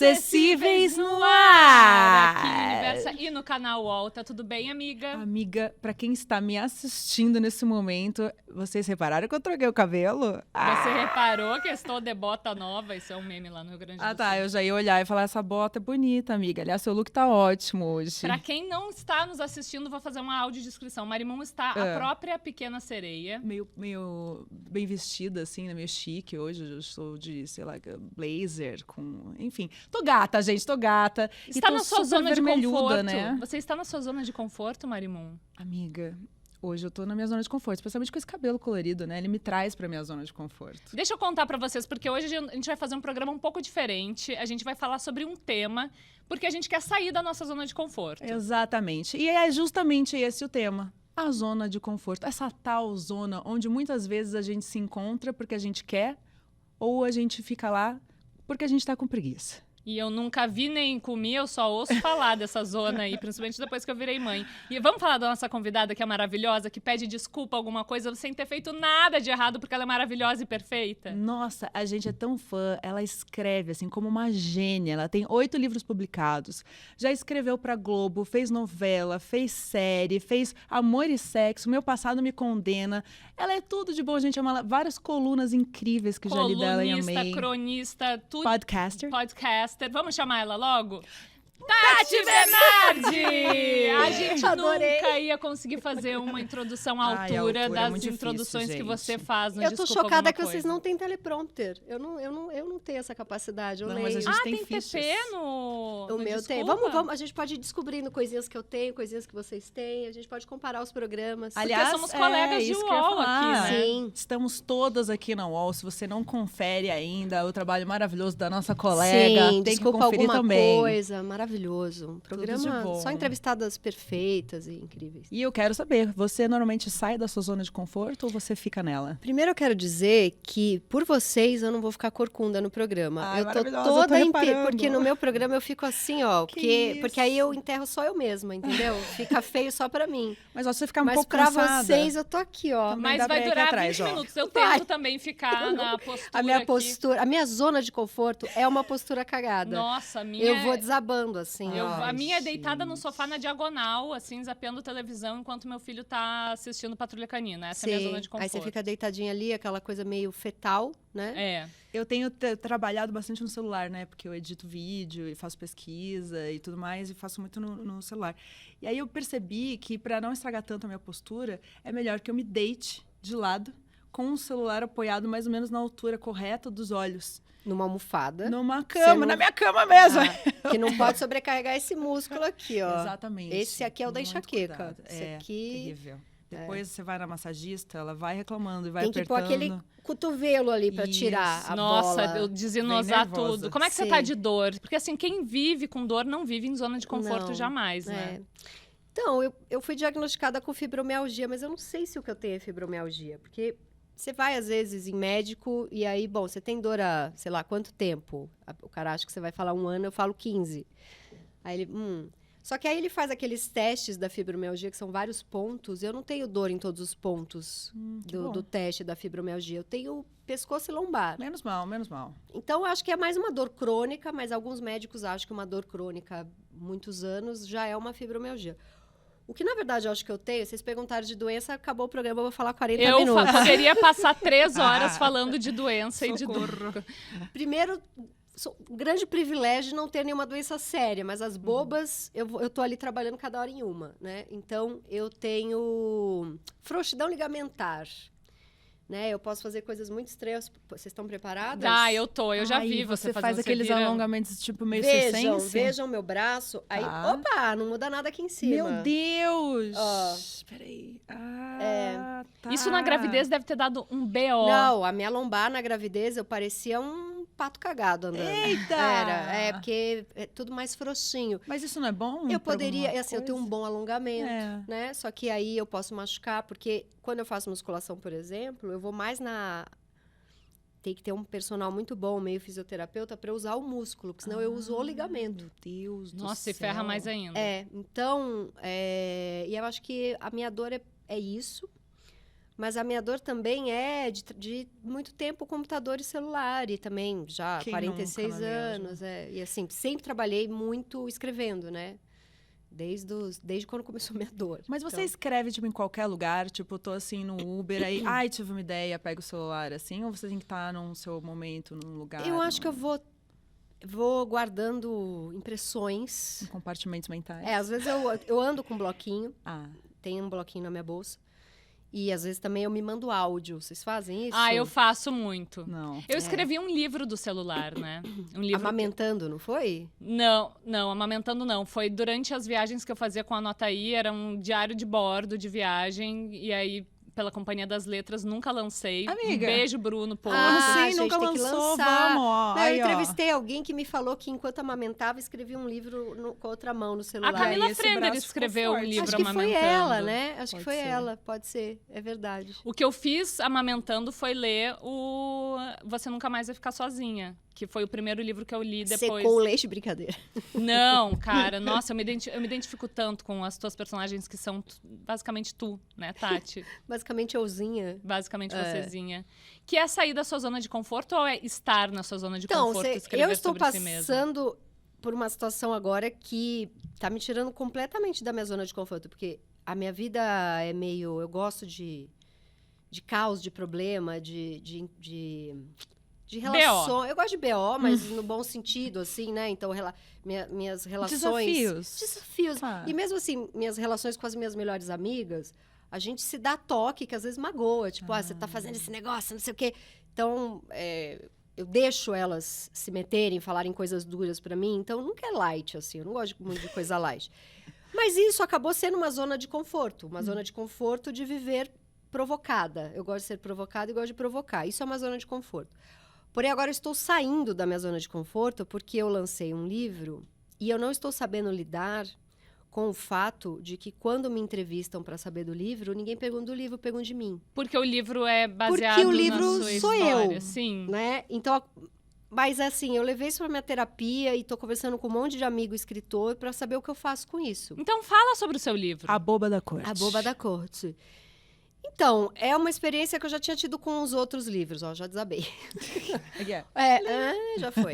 Inacessíveis no ar! Aqui no Universo e no canal UOL. Tá tudo bem, amiga? Amiga, pra quem está me assistindo nesse momento, vocês repararam que eu troquei o cabelo? Você reparou que eu estou de bota nova? Isso é um meme lá no Rio Grande do Sul. Tá, eu já ia olhar e falar, essa bota é bonita, amiga. Aliás, seu look tá ótimo hoje. Pra quem não está nos assistindo, vou fazer uma audiodescrição. Marimon está a própria pequena sereia. Meio bem vestida, assim, né? Meio chique hoje. Eu estou de, sei lá, blazer, com... Enfim, tô gata, gente, tô gata. Está na sua zona de conforto, né? Você está na sua zona de conforto, Marimon? Amiga, hoje eu tô na minha zona de conforto, especialmente com esse cabelo colorido, né? Ele me traz pra minha zona de conforto. Deixa eu contar pra vocês, porque hoje a gente vai fazer um programa um pouco diferente. A gente vai falar sobre um tema, porque a gente quer sair da nossa zona de conforto. Exatamente. E é justamente esse o tema. A zona de conforto. Essa tal zona onde muitas vezes a gente se encontra porque a gente quer, ou a gente fica lá porque a gente tá com preguiça. E eu nunca vi nem comi, eu só ouço falar dessa zona aí, principalmente depois que eu virei mãe. E vamos falar da nossa convidada, que é maravilhosa, que pede desculpa alguma coisa sem ter feito nada de errado, porque ela é maravilhosa e perfeita. Nossa, a gente é tão fã. Ela escreve, assim, como uma gênia. Ela tem 8 livros publicados. Já escreveu pra Globo, fez novela, fez série, fez Amor e Sexo, Meu Passado Me Condena. Ela é tudo de bom, gente. Ama várias colunas incríveis que já li dela e amei. Colunista, cronista, tudo. Podcaster. Vamos chamar ela logo? Tati Bernardi! A gente Adorei. nunca ia conseguir fazer uma introdução à altura das introduções que você faz no Eu tô Desculpa chocada Alguma que vocês Coisa. não têm teleprompter. Eu não tenho essa capacidade. Eu Não, leio. mas a gente tem tem fichas. TP no O meu tem. Desculpa? Vamos, a gente pode ir descobrindo coisinhas que eu tenho, coisinhas que vocês têm. A gente pode comparar os programas. Aliás, somos colegas de isso que eu ia UOL falar. aqui, né? Sim. Estamos todas aqui na UOL. Se você não confere ainda o trabalho maravilhoso da nossa colega, Sim, tem que desculpa conferir alguma também. coisa. Maravilhoso. Um de programa bom. só entrevistadas perfeitas e incríveis. E eu quero saber, você normalmente sai da sua zona de conforto ou você fica nela? Primeiro eu quero dizer que, por vocês, eu não vou ficar corcunda no programa. Ai, eu tô maravilhosa, eu tô toda reparando. porque no meu programa eu fico assim, ó. Que Porque aí eu enterro só eu mesma, entendeu? Fica feio só pra mim. Mas ó, se você ficar um Mas pouco pra cansada... vocês, eu tô aqui, ó. Também Mas dá pra vai ir aqui durar atrás, 20 ó. minutos. Eu Vai. tento também ficar na postura A minha aqui. postura, a minha zona de conforto é uma postura cagada. Nossa, a minha... Eu vou desabando, assim, ó. A minha é deitada no gente. sofá na diagonal, assim, zapeando televisão, enquanto meu filho tá assistindo Patrulha Canina. Essa é a minha zona de conforto. Aí você fica deitadinha ali, aquela coisa meio fetal, né? É. Eu tenho trabalhado bastante no celular, né? Porque eu edito vídeo e faço pesquisa e tudo mais, e faço muito no celular. E aí eu percebi que, para não estragar tanto a minha postura, é melhor que eu me deite de lado, com o celular apoiado mais ou menos na altura correta dos olhos. Numa almofada. Numa Você cama, não- na minha cama mesmo. Que não pode sobrecarregar esse músculo aqui, ó. Exatamente. Esse aqui é o da Muito enxaqueca. cuidado. Esse É, aqui terrível. Depois você vai na massagista, ela vai reclamando e vai tem que pôr apertando. aquele cotovelo ali pra Isso. tirar a Nossa, bola. eu desenosar Bem nervosa. tudo. Como é que você Sim. tá de dor? Porque assim, quem vive com dor não vive em zona de conforto Não, jamais, né? Então, eu fui diagnosticada com fibromialgia, mas eu não sei se o que eu tenho é fibromialgia, porque você vai, às vezes, em médico e aí, bom, você tem dor há, sei lá, quanto tempo? O cara acha que você vai falar 1 ano, eu falo 15. Aí ele, Só que aí ele faz aqueles testes da fibromialgia, que são vários pontos. Eu não tenho dor em todos os pontos Que bom. do teste da fibromialgia. Eu tenho pescoço e lombar. Menos mal, menos mal. Então, eu acho que é mais uma dor crônica, mas alguns médicos acham que uma dor crônica há muitos anos já é uma fibromialgia. O que, na verdade, eu acho que eu tenho, vocês perguntaram de doença, acabou o programa, eu vou falar 40 Eu minutos. poderia passar 3 horas falando de doença e de dor. Primeiro, um grande privilégio de não ter nenhuma doença séria, mas as bobas, eu tô ali trabalhando cada hora em uma, né? Então, eu tenho frouxidão ligamentar, né? Eu posso fazer coisas muito estranhas. Vocês estão preparadas? Eu já Aí vi você faz fazendo. aqueles vira- alongamentos tipo meio Vejam, circense. vejam meu braço. Aí, Tá. opa, não muda nada aqui em cima. Meu Deus! Ó. Peraí. Ah, tá. Isso na gravidez deve ter dado um BO. Não, a minha lombar na gravidez, eu parecia um pato cagado andando. Eita! Porque é tudo mais frouxinho. Mas isso não é bom? Eu pra poderia, alguma assim, eu tenho um coisa? bom alongamento, É. né? Só que aí eu posso machucar, porque quando eu faço musculação, por exemplo, eu vou mais na... Tem que ter um personal muito bom, meio fisioterapeuta, para usar o músculo, porque senão eu uso o ligamento. Meu Deus do Nossa, céu. e ferra mais ainda. Então, e eu acho que a minha dor é isso. Mas a minha dor também é de muito tempo computador e celular. E também já Quem 46 nunca, não é mesmo? anos. E assim, sempre trabalhei muito escrevendo, né? Desde quando começou minha dor. Mas você Então, escreve, tipo, em qualquer lugar? Tipo, tô assim no Uber, aí, ai, tive uma ideia, pega o celular, assim? Ou você tem que estar num seu momento, num lugar? eu acho que eu vou guardando impressões. Em compartimentos mentais? Às vezes eu ando com um bloquinho. Ah, Tenho um bloquinho na minha bolsa. E às vezes também eu me mando áudio. Vocês fazem isso? Ah, eu faço muito. não. Eu escrevi um livro do celular, né? Um livro. Amamentando, não foi? Não, amamentando não. Foi durante as viagens que eu fazia com a Anotaí, era um diário de bordo de viagem, e aí, pela Companhia das Letras, nunca lancei. Amiga. Um beijo, Bruno, pô. Ah, sim, gente, nunca tem que lançou, lançar. vamos, ó. Não, Aí, eu ó. entrevistei alguém que me falou que enquanto amamentava, escrevia um livro com a outra mão no A celular. Camila esse Frender braço escreveu ficou um forte. livro Acho que foi amamentando. ela, né? Acho Pode que foi ser. ela, pode ser. É verdade. O que eu fiz amamentando foi ler o Você Nunca Mais Vai Ficar Sozinha, que foi o primeiro livro que eu li depois. Secou o leite, brincadeira. Não, cara, nossa, eu me identifico tanto com as tuas personagens que são basicamente tu, né, Tati? Basicamente, euzinha. Basicamente vocêzinha. Que é sair da sua zona de conforto ou é estar na sua zona de Então, conforto e escrever eu estou sobre si mesmo? passando por uma situação agora que tá me tirando completamente da minha zona de conforto, porque a minha vida é meio... Eu gosto de caos, de problema, de relações. Eu gosto de BO, mas no bom sentido, assim, né? Então, minhas relações... Desafios. Ah. E mesmo assim, minhas relações com as minhas melhores amigas, a gente se dá toque que às vezes magoa. Tipo, você tá fazendo esse negócio, não sei o quê. Então, eu deixo elas se meterem, falarem coisas duras pra mim. Então, nunca é light, assim. Eu não gosto muito de coisa light. Mas isso acabou sendo uma zona de conforto. Uma zona de conforto de viver provocada. Eu gosto de ser provocada e gosto de provocar. Isso é uma zona de conforto. Porém, agora eu estou saindo da minha zona de conforto porque eu lancei um livro e eu não estou sabendo lidar com o fato de que quando me entrevistam para saber do livro, ninguém pergunta do livro, pergunta de mim. Porque o livro é baseado Porque o livro na sua sou história. eu. Sim. Né? Então, mas assim, eu levei isso para minha terapia e tô conversando com um monte de amigo escritor para saber o que eu faço com isso. Então fala sobre o seu livro. A Boba da Corte. A Boba da Corte. Então, é uma experiência que eu já tinha tido com os outros livros, ó, já desabei. Já foi.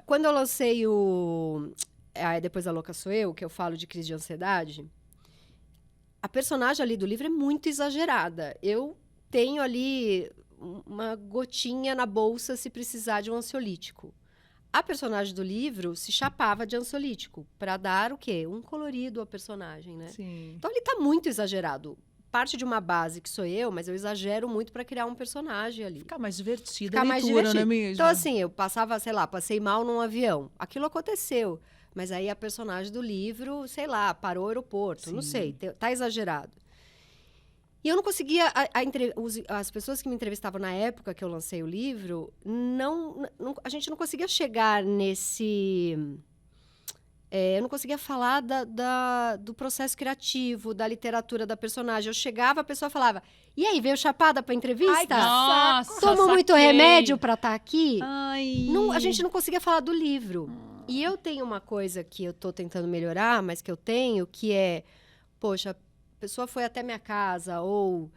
Quando eu lancei Depois da Louca Sou Eu, que eu falo de crise de ansiedade, a personagem ali do livro é muito exagerada. Eu tenho ali uma gotinha na bolsa se precisar de um ansiolítico. A personagem do livro se chapava de ansiolítico para dar o quê? Um colorido à personagem, né? Sim. Então ele tá muito exagerado. Parte de uma base que sou eu, mas eu exagero muito para criar um personagem ali. Fica mais divertida Ficar a mais leitura, divertido. não é mesmo? Então, assim, eu passava, sei lá, passei mal num avião. Aquilo aconteceu. Mas aí a personagem do livro, sei lá, parou o aeroporto. Não Sim. sei, tá exagerado. E eu não conseguia... As pessoas que me entrevistavam na época que eu lancei o livro, a gente não conseguia chegar nesse... eu não conseguia falar do processo criativo, da literatura da personagem. Eu chegava, a pessoa falava, e aí, veio chapada pra entrevista? Ai, que Nossa, Tomou muito saquei. remédio pra estar aqui? Ai. A gente não conseguia falar do livro. E eu tenho uma coisa que eu tô tentando melhorar, mas que eu tenho, que é... Poxa, a pessoa foi até minha casa ou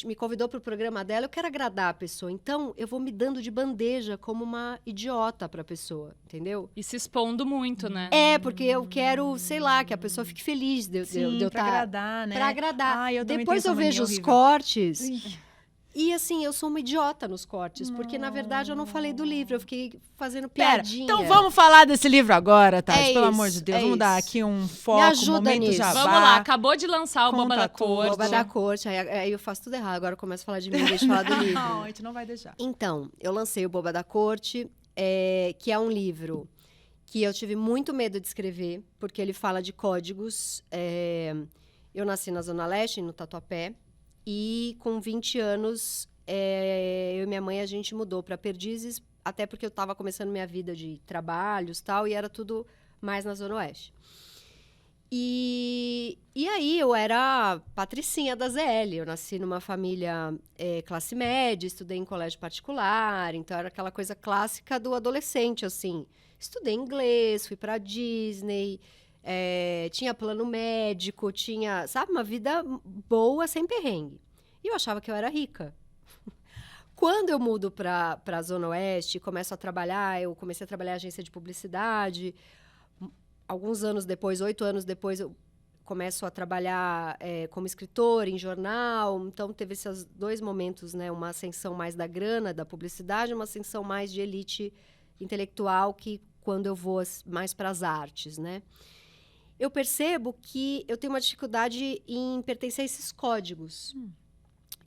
me convidou pro programa dela, eu quero agradar a pessoa. Então, eu vou me dando de bandeja como uma idiota pra pessoa, entendeu? E se expondo muito, né? Porque eu quero, sei lá, que a pessoa fique feliz de Sim, eu pra tá... agradar, né? Pra agradar. Ai, eu também Depois tenho eu essa mania vejo os horrível. cortes... E assim, eu sou uma idiota nos cortes, porque na verdade eu não falei do livro, eu fiquei fazendo Pera, piadinha. então vamos falar desse livro agora, Tati, É pelo isso, amor de Deus. é Vamos dar isso. aqui um foco, ajuda momento nisso. jabá. Vamos lá, acabou de lançar o Conta Boba da tudo. Corte. Boba da Corte, aí eu faço tudo errado, agora eu começo a falar de mim, deixa eu falar do livro. Não, a gente não vai deixar. Então, eu lancei o Boba da Corte, que é um livro que eu tive muito medo de escrever, porque ele fala de códigos. Eu nasci na Zona Leste, no Tatuapé, e com 20 anos, eu e minha mãe, a gente mudou para Perdizes, até porque eu estava começando minha vida de trabalhos e tal, e era tudo mais na Zona Oeste. E aí eu era patricinha da ZL, eu nasci numa família classe média, estudei em colégio particular, então era aquela coisa clássica do adolescente, assim. Estudei inglês, fui pra Disney, tinha plano médico, tinha, sabe, uma vida boa, sem perrengue. E eu achava que eu era rica. Quando eu mudo para a Zona Oeste, começo a trabalhar, eu comecei a trabalhar em agência de publicidade. Alguns anos depois, 8 anos depois, eu começo a trabalhar como escritora em jornal. Então, teve esses 2 momentos, né? Uma ascensão mais da grana, da publicidade, uma ascensão mais de elite intelectual, que quando eu vou mais para as artes, né? Eu percebo que eu tenho uma dificuldade em pertencer a esses códigos.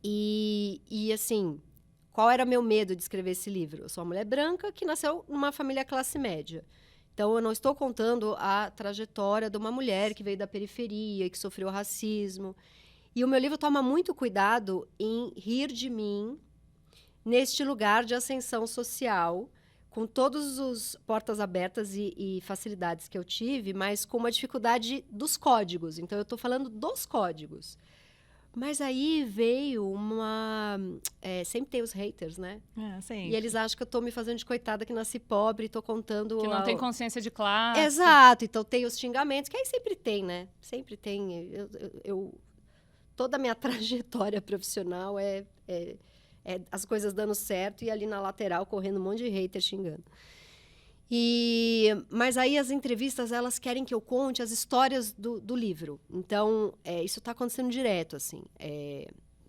E, assim, qual era meu medo de escrever esse livro? Eu sou uma mulher branca que nasceu numa família classe média. Então, eu não estou contando a trajetória de uma mulher que veio da periferia, que sofreu racismo. E o meu livro toma muito cuidado em rir de mim neste lugar de ascensão social, com todas as portas abertas e facilidades que eu tive, mas com uma dificuldade dos códigos. Então, eu estou falando dos códigos. Mas aí veio uma... sempre tem os haters, né? Sempre. E eles acham que eu estou me fazendo de coitada, que nasci pobre, e estou contando... Que não tem consciência de classe. Exato. Então, tem os xingamentos, que aí sempre tem, né? Sempre tem. Toda a minha trajetória profissional é as coisas dando certo e ali na lateral correndo um monte de hater xingando. Mas aí as entrevistas, elas querem que eu conte as histórias do livro. Então, isso está acontecendo direto, assim.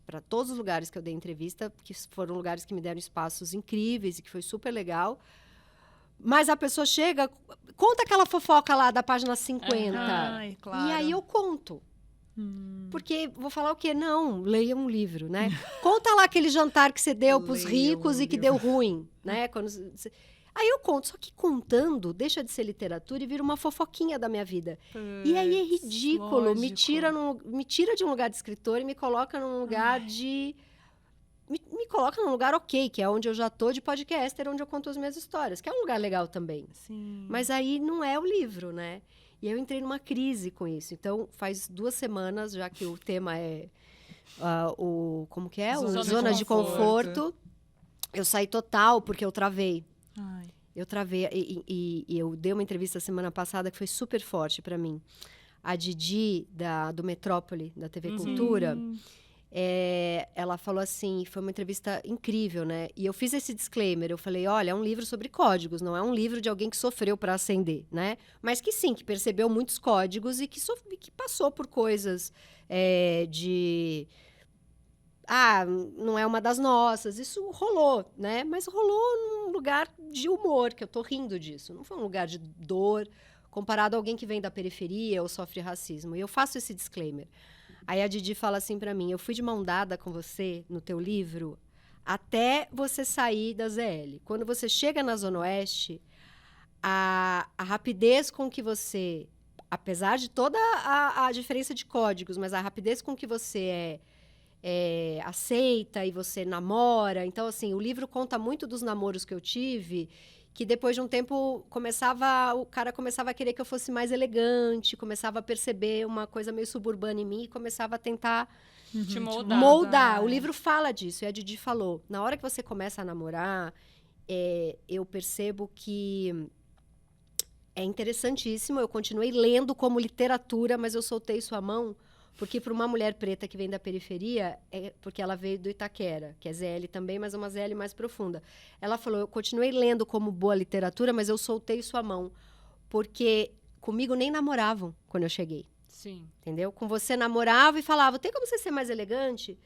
Para todos os lugares que eu dei entrevista, que foram lugares que me deram espaços incríveis e que foi super legal. Mas a pessoa chega, conta aquela fofoca lá da página 50. Ai, claro. E aí eu conto. Porque vou falar o quê? Não, leia um livro, né? Conta lá aquele jantar que você deu para os ricos e que deu ruim, né? Aí eu conto, só que contando deixa de ser literatura e vira uma fofoquinha da minha vida. E aí é ridículo, me tira de um lugar de escritor e me coloca num lugar de... Me coloca num lugar ok, que é onde eu já tô de podcaster, onde eu conto as minhas histórias, que é um lugar legal também. Sim. Mas aí não é o livro, né? E eu entrei numa crise com isso. Então, faz 2 semanas, já que o tema é como que é? Zona de conforto. Eu saí total, porque eu travei. Ai. Eu travei. E eu dei uma entrevista semana passada que foi super forte para mim. A Didi, do Metrópole, da TV Cultura, ela falou assim, foi uma entrevista incrível, né? E eu fiz esse disclaimer, eu falei, olha, é um livro sobre códigos, não é um livro de alguém que sofreu para ascender, né? Mas que sim, que percebeu muitos códigos e que passou por coisas não é uma das nossas, isso rolou, né? Mas rolou num lugar de humor, que eu tô rindo disso, não foi um lugar de dor, comparado a alguém que vem da periferia ou sofre racismo. E eu faço esse disclaimer. Aí a Didi fala assim para mim, eu fui de mão dada com você no teu livro até você sair da ZL. Quando você chega na Zona Oeste, a rapidez com que você, apesar de toda a diferença de códigos, mas a rapidez com que você aceita e você namora. Então, assim, o livro conta muito dos namoros que eu tive, que depois de um tempo o cara começava a querer que eu fosse mais elegante, começava a perceber uma coisa meio suburbana em mim e começava a tentar te moldar. moldar. O livro fala disso, e a Didi falou. Na hora que você começa a namorar, eu percebo que é interessantíssimo. Eu continuei lendo como literatura, mas eu soltei sua mão, porque para uma mulher preta que vem da periferia, porque ela veio do Itaquera, que é ZL também, mas é uma ZL mais profunda. Ela falou, eu continuei lendo como boa literatura, mas eu soltei sua mão, porque comigo nem namoravam quando eu cheguei. Sim. Entendeu? Com você namorava e falava, tem como você ser mais elegante?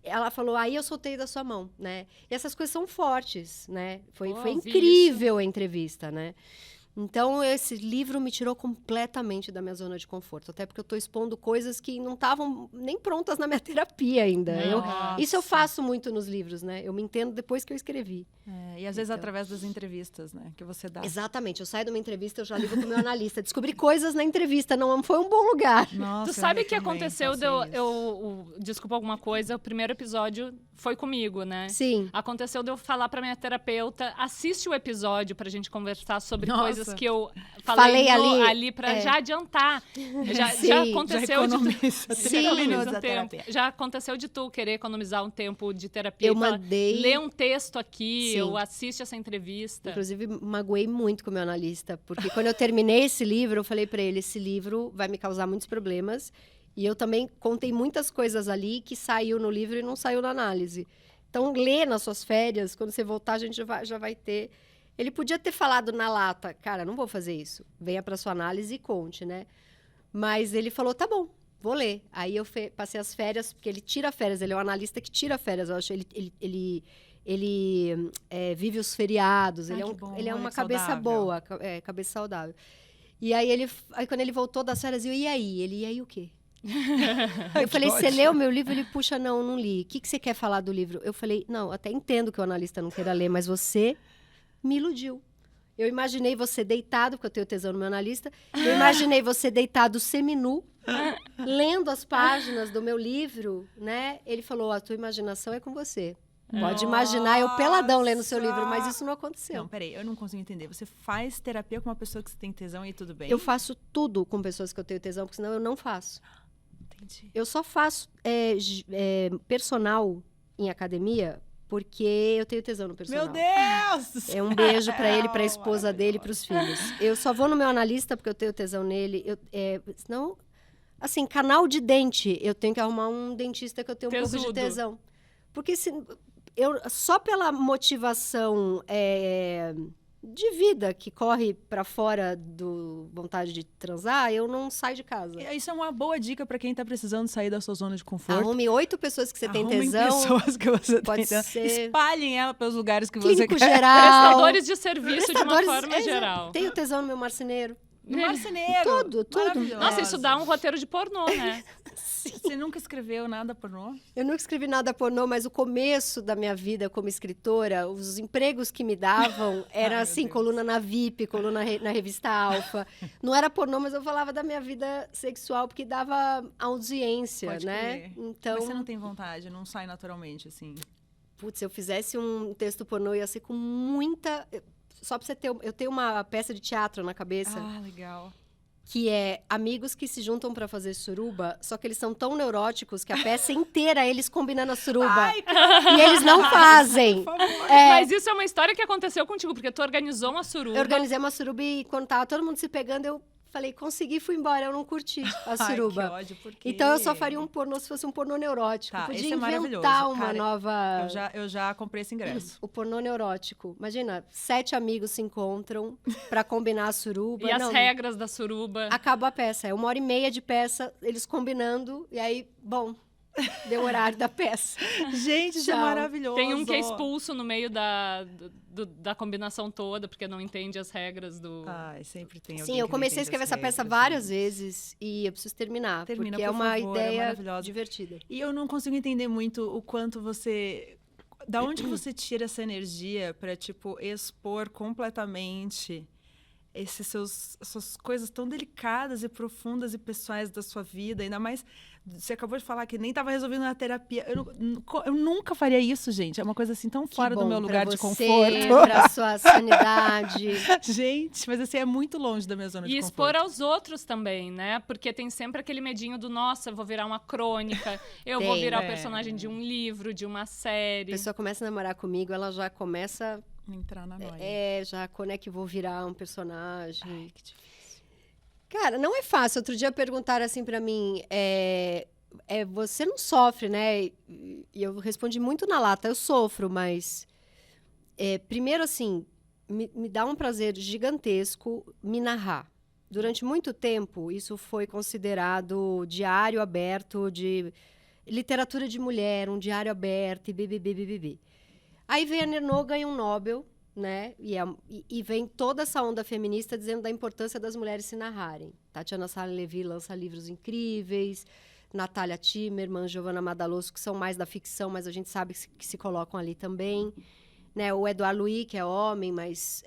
Ela falou, aí eu soltei da sua mão, né? E essas coisas são fortes, né? Foi incrível a entrevista, né? Então, esse livro me tirou completamente da minha zona de conforto. Até porque eu estou expondo coisas que não estavam nem prontas na minha terapia ainda. Isso eu faço muito nos livros, né? Eu me entendo depois que eu escrevi. E às vezes através das entrevistas, né? Que você dá. Exatamente. Eu saio de uma entrevista, eu já ligo pro meu analista. Descobri coisas na entrevista, não foi um bom lugar. Nossa, tu sabe o que aconteceu? Desculpa alguma coisa, o primeiro episódio foi comigo, né? Sim. Aconteceu de eu falar pra minha terapeuta, assiste o episódio pra gente conversar sobre coisas que eu falei ali pra já adiantar. Já aconteceu já aconteceu de tu querer economizar um tempo de terapia. Eu mandei... Lê um texto aqui, eu assisto essa entrevista. Inclusive, magoei muito com o meu analista, porque quando eu terminei esse livro, eu falei pra ele, esse livro vai me causar muitos problemas E eu também contei muitas coisas ali que saiu no livro e não saiu na análise. Então, lê nas suas férias, quando você voltar, a gente já vai ter... Ele podia ter falado na lata, cara, não vou fazer isso. Venha para sua análise e conte, né? Mas ele falou, tá bom, vou ler. Aí eu passei as férias, porque ele tira férias, ele é um analista que tira férias, eu acho. Ele vive os feriados, ele é uma cabeça saudável. boa, cabeça saudável. E aí, quando ele voltou das férias, e aí? Ele, e aí o quê? Eu falei, você leu meu livro? Ele, puxa, não li. O que você quer falar do livro? Eu falei, não, até entendo que o analista não queira ler, mas você me iludiu. Eu imaginei você deitado, porque eu tenho tesão no meu analista, eu imaginei você deitado seminu, lendo as páginas do meu livro, né? Ele falou, a tua imaginação é com você. Pode imaginar eu peladão lendo seu livro, mas isso não aconteceu. Não, peraí, eu não consigo entender. Você faz terapia com uma pessoa que você tem tesão e tudo bem? Eu faço tudo com pessoas que eu tenho tesão, porque senão eu não faço. Entendi. Eu só faço personal em academia porque eu tenho tesão no personal. Meu Deus do céu! É um beijo pra ele, pra esposa dele, pros filhos. Eu só vou no meu analista porque eu tenho tesão nele. Senão, assim, canal de dente, eu tenho que arrumar um dentista que eu tenho um pouco de tesão. Porque só pela motivação de vida que corre pra fora do vontade de transar, eu não saio de casa. Isso é uma boa dica pra quem tá precisando sair da sua zona de conforto. Arrume 8 pessoas que você tem tesão. Pessoas que você pode tem tesão. ser... Espalhem ela pelos lugares que Clínico você quer. geral. Prestadores de serviço de uma forma geral. Tenho tesão no meu marceneiro. No marceneiro. Tudo. Nossa, isso dá um roteiro de pornô, né? Você nunca escreveu nada pornô? Eu nunca escrevi nada pornô, mas o começo da minha vida como escritora, os empregos que me davam era assim, coluna na VIP, coluna na revista Alfa. Não era pornô, mas eu falava da minha vida sexual porque dava audiência, Pode né? crer. Então, Mas você não tem vontade, não sai naturalmente, assim. Putz, se eu fizesse um texto pornô, ia ser com muita... Só pra você ter... Eu tenho uma peça de teatro na cabeça. Ah, legal. Que é amigos que se juntam pra fazer suruba, só que eles são tão neuróticos que a peça inteira é eles combinando a suruba. Ai, e eles não fazem. Por favor. Mas isso é uma história que aconteceu contigo, porque tu organizou uma suruba. Eu organizei uma suruba e quando tava todo mundo se pegando, eu falei, consegui, fui embora, eu não curti a suruba. Ai, que ódio, por quê? Então eu só faria um pornô se fosse um pornô neurótico. Tá, Podia esse é maravilhoso. inventar uma Cara, nova... Eu já comprei esse ingresso. O pornô neurótico. Imagina, 7 amigos se encontram pra combinar a suruba. E as regras da suruba. Acaba a peça. É 1h30 de peça, eles combinando. E aí, bom, deu o horário da peça. Gente, isso é Tchau. maravilhoso. Tem um que é expulso no meio da combinação toda, porque não entende as regras do... Ai, sempre tem alguém Sim, eu que não comecei a entende escrever as essa peça regras, várias gente. vezes e eu preciso terminar, Termina, porque é por uma favor, é ideia maravilhosa. divertida. E eu não consigo entender muito o quanto você... Da onde que você tira essa energia pra, tipo, expor completamente essas coisas tão delicadas e profundas e pessoais da sua vida? Ainda mais, você acabou de falar que nem estava resolvendo na terapia. Eu nunca faria isso, gente. É uma coisa assim tão fora do meu lugar de conforto. Pra sua sanidade. Gente, mas assim, é muito longe da minha zona de E conforto. expor aos outros também, né? Porque tem sempre aquele medinho do, nossa, eu vou virar uma crônica, eu vou virar o personagem de um livro, de uma A série. pessoa começa a namorar comigo, ela já começa... Entrar na noia. já, quando é que eu vou virar um personagem? Ai, que difícil. Cara, não é fácil. Outro dia perguntaram assim pra mim, você não sofre, né? E eu respondi muito na lata, eu sofro, mas... primeiro, assim, me dá um prazer gigantesco me narrar. Durante muito tempo, isso foi considerado diário aberto de literatura de mulher, um diário aberto e bibibibibi. Aí vem a Nerno, ganha um Nobel, né? E vem toda essa onda feminista dizendo da importância das mulheres se narrarem. Tatiana Salles-Levy lança livros incríveis, Natália Timmerman, Giovanna Madaloso, que são mais da ficção, mas a gente sabe que se colocam ali também. Né? O Edouard Louis, que é homem, mas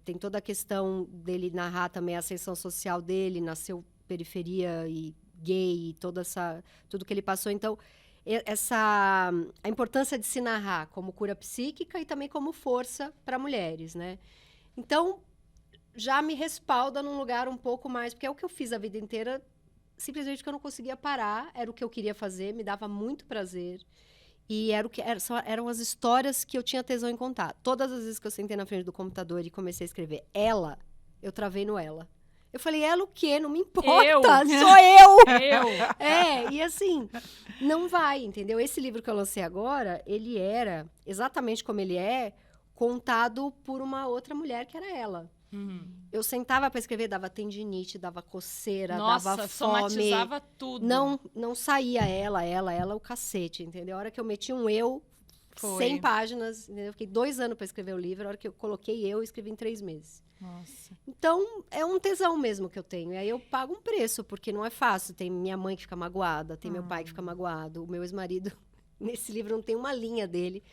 tem toda a questão dele narrar também a ascensão social dele, nasceu periferia e gay, e tudo que ele passou. Então, a importância de se narrar como cura psíquica e também como força para mulheres, né? Então, já me respalda num lugar um pouco mais... Porque é o que eu fiz a vida inteira, simplesmente porque eu não conseguia parar, era o que eu queria fazer, me dava muito prazer. E eram as histórias que eu tinha tesão em contar. Todas as vezes que eu sentei na frente do computador e comecei a escrever eu travei no ela. Eu falei, ela o quê? Não me importa, Eu. sou eu! Eu. E assim, não vai, entendeu? Esse livro que eu lancei agora, ele era, exatamente como ele é, contado por uma outra mulher que era ela. Uhum. Eu sentava para escrever, dava tendinite, dava coceira, Nossa, dava fome. somatizava tudo. Não saía ela, o cacete, entendeu? A hora que eu meti um eu, Foi. 100 páginas, entendeu? Eu fiquei 2 anos para escrever o livro, a hora que eu coloquei eu escrevi em 3 meses. Nossa. Então, é um tesão mesmo que eu tenho. E aí eu pago um preço, porque não é fácil. Tem minha mãe que fica magoada, tem meu pai que fica magoado. O meu ex-marido, nesse livro, não tem uma linha dele.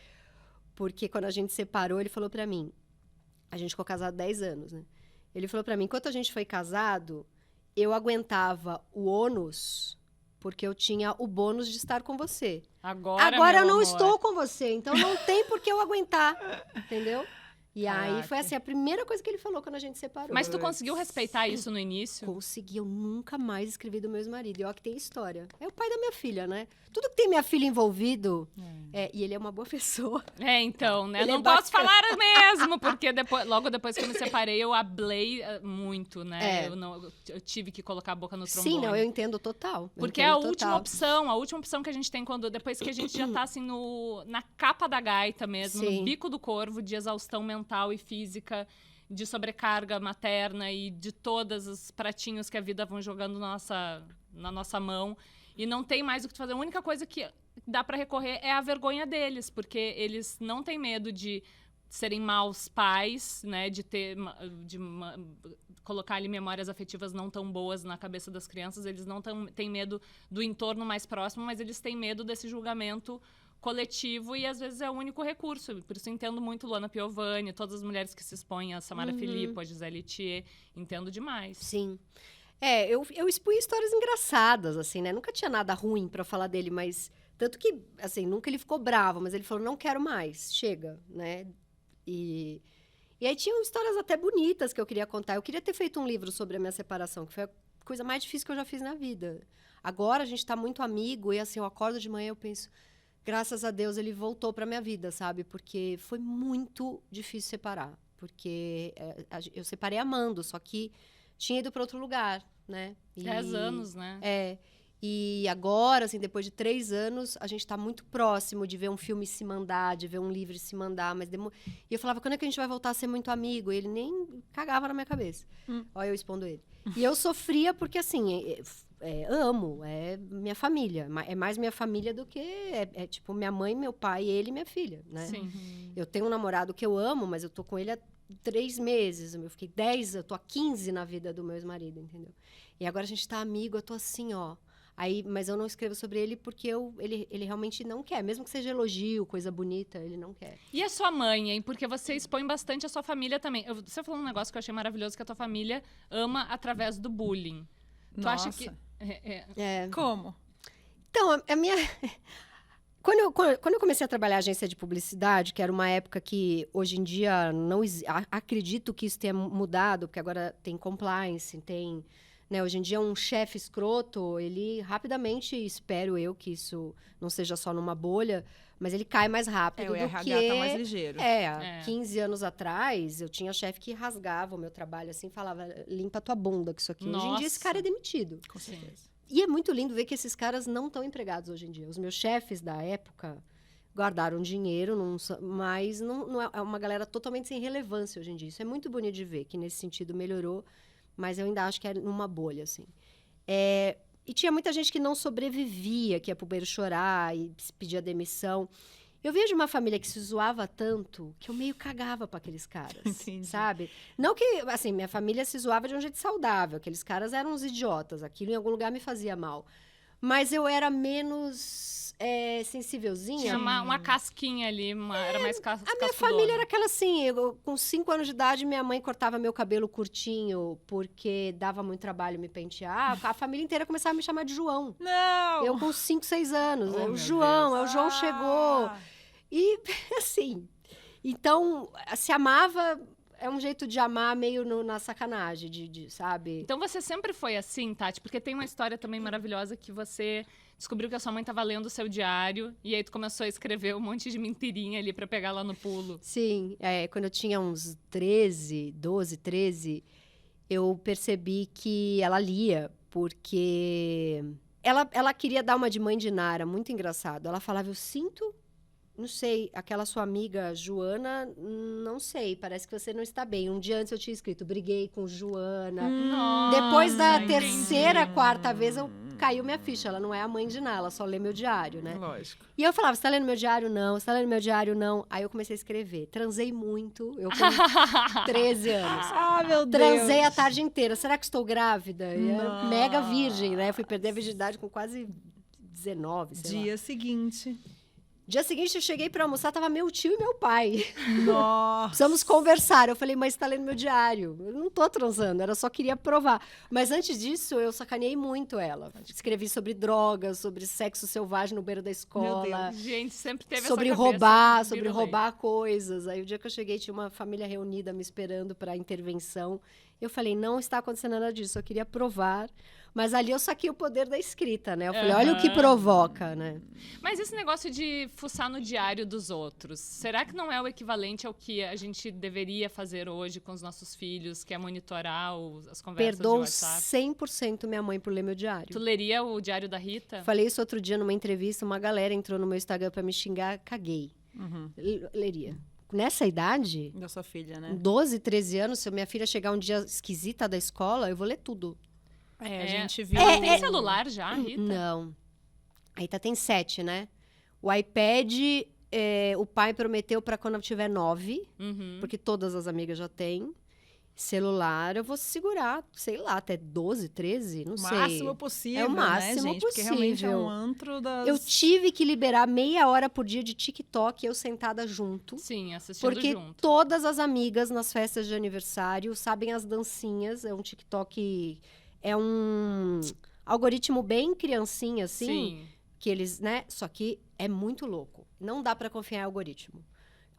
Porque quando a gente separou, ele falou pra mim... A gente ficou casado 10 anos, né? Ele falou pra mim, enquanto a gente foi casado, eu aguentava o ônus, porque eu tinha o bônus de estar com você. Agora Agora eu meu não amor. estou com você, então não tem por que eu aguentar, entendeu? E aí foi Caraca. assim, a primeira coisa que ele falou quando a gente separou. Mas tu conseguiu respeitar isso no início? Consegui, eu nunca mais escrevi do meu ex-marido. E ó que tem história. É o pai da minha filha, né? Tudo que tem minha filha envolvido, e ele é uma boa pessoa. Então, né? Ele é Não posso bacana. falar mesmo, porque logo depois que eu me separei, eu hablei muito, né? Eu tive que colocar a boca no trombone. Sim, não, eu entendo total. eu Porque é a entendo última total. opção, a última opção que a gente tem depois que a gente já tá assim na capa da gaita mesmo, Sim. no bico do corvo de exaustão mental e física, de sobrecarga materna e de todos os pratinhos que a vida vão jogando na nossa mão. E não tem mais o que fazer. A única coisa que dá pra recorrer é a vergonha deles, porque eles não têm medo de serem maus pais, né? Colocar ali memórias afetivas não tão boas na cabeça das crianças. Eles não têm medo do entorno mais próximo, mas eles têm medo desse julgamento coletivo e às vezes é o único recurso. Por isso eu entendo muito Luana Piovani, todas as mulheres que se expõem, a Samara Filippo, a Gisele Thier, entendo demais. Sim. Eu expunha histórias engraçadas, assim, né? Nunca tinha nada ruim pra falar dele, mas... Tanto que, assim, nunca ele ficou bravo, mas ele falou, não quero mais, chega, né? E aí tinham histórias até bonitas que eu queria contar. Eu queria ter feito um livro sobre a minha separação, que foi a coisa mais difícil que eu já fiz na vida. Agora a gente tá muito amigo e, assim, eu acordo de manhã e eu penso... Graças a Deus ele voltou pra minha vida, sabe? Porque foi muito difícil separar. Porque eu separei amando, só que tinha ido pra outro lugar, né? 10 anos, né? E agora, assim, depois de 3 anos, a gente tá muito próximo de ver um filme se mandar, de ver um livro se mandar. E eu falava, quando é que a gente vai voltar a ser muito amigo? E ele nem cagava na minha cabeça. Olha eu expondo ele. E eu sofria porque, assim... amo, é minha família. É mais minha família do que... tipo, minha mãe, meu pai, ele e minha filha, né? Sim. Eu tenho um namorado que eu amo, mas eu tô com ele há 3 meses. Eu fiquei 10, eu tô há 15 na vida do meu ex-marido, entendeu? E agora a gente tá amigo, eu tô assim, ó. Mas eu não escrevo sobre ele porque ele realmente não quer. Mesmo que seja elogio, coisa bonita, ele não quer. E a sua mãe, hein? Porque você expõe bastante a sua família também. Você falou um negócio que eu achei maravilhoso, que a tua família ama através do bullying. Tu acha que... Como? Então, a minha... Quando eu comecei a trabalhar em agência de publicidade, que era uma época que, hoje em dia, não acredito que isso tenha mudado, porque agora tem compliance, tem... Né, hoje em dia, um chefe escroto, ele rapidamente, espero eu que isso não seja só numa bolha, mas ele cai mais rápido O do RH que... tá mais ligeiro. Há 15 anos atrás, eu tinha chefe que rasgava o meu trabalho, assim, falava, limpa tua bunda com isso aqui. Hoje em dia, esse cara é demitido. Com certeza. E é muito lindo ver que esses caras não estão empregados hoje em dia. Os meus chefes da época guardaram dinheiro, mas não é uma galera totalmente sem relevância hoje em dia. Isso é muito bonito de ver, que nesse sentido melhorou, mas eu ainda acho que é numa bolha, assim. E tinha muita gente que não sobrevivia, que ia pro banheiro chorar e pedia demissão. Eu vejo uma família que se zoava tanto que eu meio cagava pra aqueles caras, Entendi. sabe? Não que, assim, minha família se zoava de um jeito saudável. Aqueles caras eram uns idiotas. Aquilo em algum lugar me fazia mal. Mas eu era menos sensívelzinha. Tinha uma casquinha ali, era mais cascudona. A minha família era aquela assim, com 5 anos de idade, minha mãe cortava meu cabelo curtinho porque dava muito trabalho me pentear. A família inteira começava a me chamar de João. Não! Eu com 5, 6 anos. Oh, o meu João, Deus. o João chegou. E, assim, então, se amava... É um jeito de amar meio na sacanagem, sabe? Então você sempre foi assim, Tati? Porque tem uma história também maravilhosa que você descobriu que a sua mãe estava lendo o seu diário e aí tu começou a escrever um monte de mentirinha ali pra pegar lá no pulo. Sim, quando eu tinha uns 12, 13, eu percebi que ela lia, porque ela queria dar uma de mãe de Nara, muito engraçado. Ela falava, eu sinto, não sei, aquela sua amiga Joana, não sei, parece que você não está bem. Um dia antes eu tinha escrito, briguei com Joana. Nossa, Depois da entendi. terceira, quarta vez, caiu minha ficha. Ela não é a mãe de Nara, ela só lê meu diário, né? Lógico. E eu falava, você tá lendo meu diário? Não. Você tá lendo meu diário? Não. Aí eu comecei a escrever. Transei muito. Eu com 13 anos. Ah, meu Deus. Transei a tarde inteira. Será que estou grávida? E era Nossa. mega virgem, né? Eu fui perder a virgindade com quase 19, sei lá. Dia seguinte. Dia seguinte, eu cheguei pra almoçar, tava meu tio e meu pai. Nossa. Precisamos conversar. Eu falei, mas você tá lendo meu diário? Eu não tô transando, era só queria provar. Mas antes disso, eu sacaneei muito ela. Escrevi sobre drogas, sobre sexo selvagem no beiro da escola. Gente, sempre teve Sobre essa cabeça roubar, sobre virulenta. roubar coisas. Aí o dia que eu cheguei, tinha uma família reunida me esperando para intervenção. Eu falei, não está acontecendo nada disso, eu queria provar. Mas ali eu saquei o poder da escrita, né? Eu falei, olha o que provoca, né? Mas esse negócio de fuçar no diário dos outros, será que não é o equivalente ao que a gente deveria fazer hoje com os nossos filhos, que é monitorar as conversas de Perdoo WhatsApp? 100% minha mãe por ler meu diário. Tu leria o diário da Rita? Falei isso outro dia numa entrevista, uma galera entrou no meu Instagram para me xingar, caguei. Leria. Nessa idade, Da sua filha, né? 12, 13 anos, se a minha filha chegar um dia esquisita da escola, eu vou ler tudo. É, a gente viu... Ela tem celular já, Rita? Não. A Rita tem 7, né? O iPad, o pai prometeu para quando eu tiver 9, porque todas as amigas já têm. Celular, eu vou segurar, sei lá, até 12, 13, não O sei. máximo possível, É o máximo né, gente? Porque realmente é possível. um antro das... Eu tive que liberar meia hora por dia de TikTok, eu sentada junto. Sim, assistindo Porque junto. todas as amigas nas festas de aniversário sabem as dancinhas. É um TikTok, é um algoritmo bem criancinha, assim. Sim. Que eles, né? Só que é muito louco. Não dá pra confiar em algoritmo.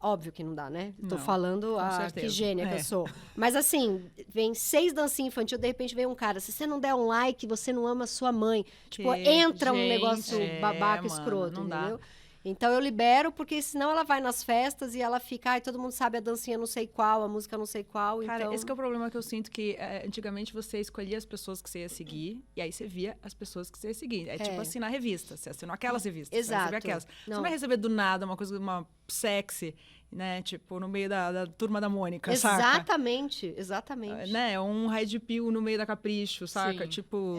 Óbvio que não dá, né? Tô Não, falando, com que certeza. gênia que É. eu sou. Mas assim, vem 6 dancinhas infantil, de repente vem um cara. Se você não der um like, você não ama sua mãe. Tipo, Que entra um gente, negócio babaca, mano, escroto, não dá. entendeu? Então eu libero, porque senão ela vai nas festas e ela fica, ai, todo mundo sabe a dancinha não sei qual, a música não sei qual. Cara, então... esse que é o problema que eu sinto que antigamente você escolhia as pessoas que você ia seguir e aí você via as pessoas que você ia seguir. É tipo assinar revista. Você assinou aquelas revistas, você vai Exato. receber aquelas. Você Não. não vai receber do nada uma coisa, uma sexy, né? Tipo, no meio da turma da Mônica, saca? Exatamente, exatamente. Né? Um Red Pill no meio da Capricho, saca? Sim. Tipo...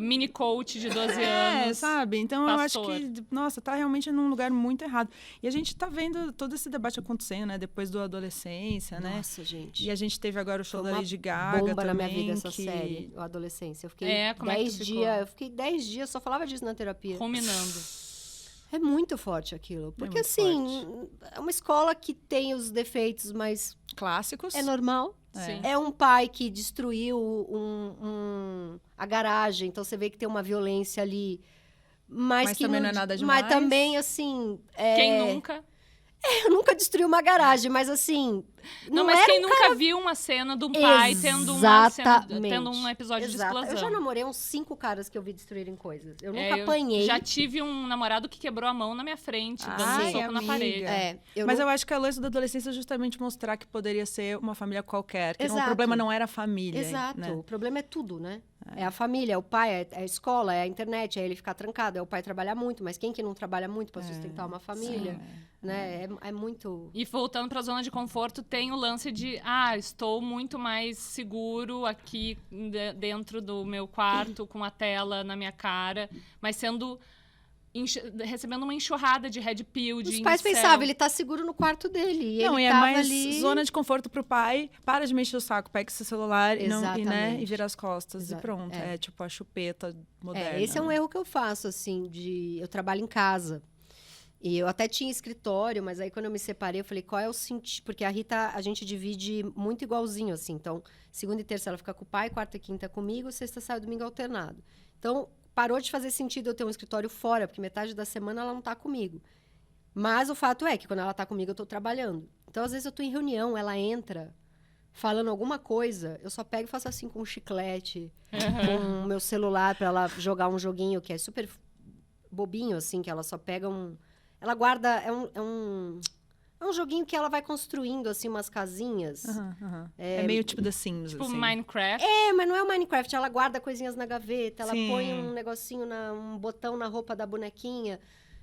Mini coach de 12 É, anos. sabe? Então eu acho pastor. que, nossa, tá realmente num lugar muito errado. E a gente tá vendo todo esse debate acontecendo, né? Depois da adolescência, né? Nossa, gente. E a gente teve agora o show Foi da uma Lady Gaga bomba também, na minha vida essa que... série, a adolescência. Eu fiquei como é que 10 tu dias, ficou? eu fiquei 10 dias, só falava disso na terapia. Ruminando. É muito forte aquilo. Porque, muito assim, é uma escola que tem os defeitos, mas Clássicos. é normal. Sim. É um pai que destruiu a garagem, então você vê que tem uma violência ali. Mas que também não é nada demais. Mas também, assim... Quem nunca? Eu nunca destruí uma garagem, mas assim... Não, mas era quem nunca viu uma cena de um pai tendo uma cena, Exatamente. tendo um episódio Exato. de explosão? Eu já namorei uns 5 caras que eu vi destruírem coisas. Eu É, nunca apanhei. Já tive um namorado que quebrou a mão na minha frente, dando Ai, um soco na amiga. parede. Mas não... eu acho que a lance da adolescência é justamente mostrar que poderia ser uma família qualquer. Que o Exato. problema não era a família. Exato. Né? O problema é tudo, né? É a família, é o pai, é a escola, é a internet, é ele ficar trancado, é o pai trabalhar muito, mas quem que não trabalha muito para sustentar uma família? Né? É muito... E voltando para a zona de conforto, tem o lance de, estou muito mais seguro aqui dentro do meu quarto, com a tela na minha cara, mas sendo... recebendo uma enxurrada de red pill, de Os pais incel. pensavam, ele tá seguro no quarto dele. E Não, ele e é tava mais ali... zona de conforto pro pai. Para de mexer o saco, pega esse celular e, não, Exatamente. e vira as costas. E Exato. pronto. É tipo a chupeta moderna. Esse é um erro que eu faço, assim, eu trabalho em casa. E eu até tinha escritório, mas aí quando eu me separei, eu falei, qual é o sentido? Porque a Rita, a gente divide muito igualzinho, assim. Então, segunda e terça ela fica com o pai, quarta e quinta comigo, sexta, sábado e domingo alternado. Então, parou de fazer sentido eu ter um escritório fora, porque metade da semana ela não tá comigo. Mas o fato é que quando ela tá comigo, eu tô trabalhando. Então, às vezes eu tô em reunião, ela entra falando alguma coisa, eu só pego e faço assim com um chiclete, com o meu celular para ela jogar um joguinho que é super bobinho, assim, que ela só pega um... Ela guarda... É um É um joguinho que ela vai construindo, assim, umas casinhas. É meio tipo The Sims, Tipo assim. Minecraft. Mas não é o Minecraft. Ela guarda coisinhas na gaveta, ela Sim. põe um negocinho, um botão na roupa da bonequinha,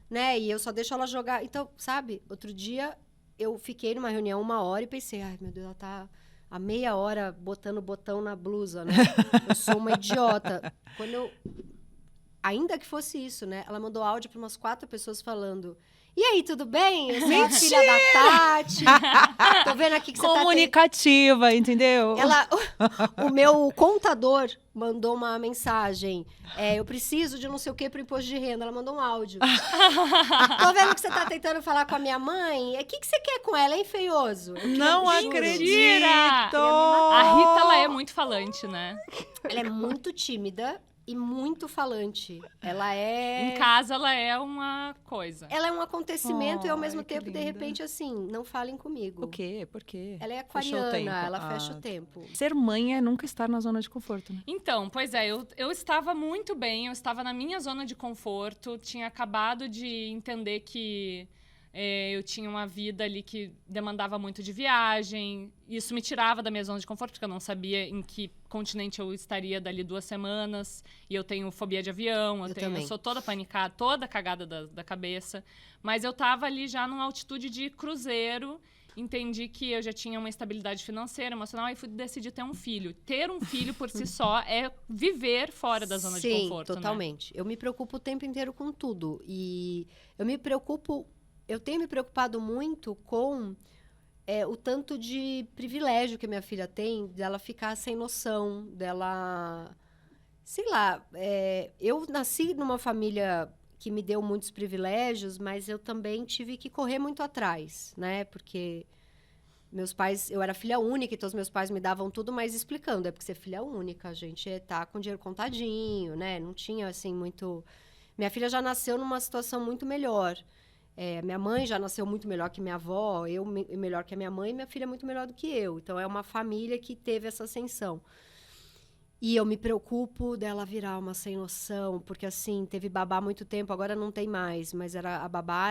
né? E eu só deixo ela jogar. Então, sabe? Outro dia, eu fiquei numa reunião 1 hora e pensei, ai, meu Deus, ela tá há meia hora botando botão na blusa, né? Eu sou uma idiota. Ainda que fosse isso, né? Ela mandou áudio para umas 4 pessoas falando... E aí, tudo bem? Eu sou a filha da Tati. Tô vendo aqui que você Comunicativa, entendeu? O meu contador mandou uma mensagem. Eu preciso de não sei o que pro imposto de renda. Ela mandou um áudio. Tô vendo que você tá tentando falar com a minha mãe. O que você quer com ela, hein, feioso? Não juro. acredito! A Rita, ela é muito falante, né? Ela é muito tímida e muito falante. Ela é... Em casa, ela é uma coisa. Ela é um acontecimento e, ao mesmo que tempo, de linda. repente, assim, não falem comigo. O quê? Por quê? Ela é Fechou o tempo. aquariana, ela fecha o tempo. Ser mãe é nunca estar na zona de conforto, né? Então, pois é, eu estava muito bem, eu estava na minha zona de conforto, tinha acabado de entender que eu tinha uma vida ali que demandava muito de viagem. Isso me tirava da minha zona de conforto, porque eu não sabia em que continente eu estaria dali 2 semanas. E eu tenho fobia de avião, eu sou toda panicada, toda cagada da cabeça. Mas eu estava ali já numa altitude de cruzeiro. Entendi que eu já tinha uma estabilidade financeira, emocional, e decidi ter um filho. Ter um filho por si só é viver fora da zona de conforto. Sim, totalmente. Né? Eu me preocupo o tempo inteiro com tudo. E eu tenho me preocupado muito com o tanto de privilégio que minha filha tem, dela ficar sem noção, dela... Sei lá, eu nasci numa família que me deu muitos privilégios, mas eu também tive que correr muito atrás, né? Porque meus pais... Eu era filha única, então os meus pais me davam tudo, mas explicando. É porque você é filha única, a gente tá com dinheiro contadinho, né? Não tinha, assim, muito... Minha filha já nasceu numa situação muito melhor. Minha mãe já nasceu muito melhor que minha avó, eu melhor que a minha mãe, e minha filha é muito melhor do que eu. Então, é uma família que teve essa ascensão. E eu me preocupo dela virar uma sem noção, porque, assim, teve babá há muito tempo, agora não tem mais, mas a babá,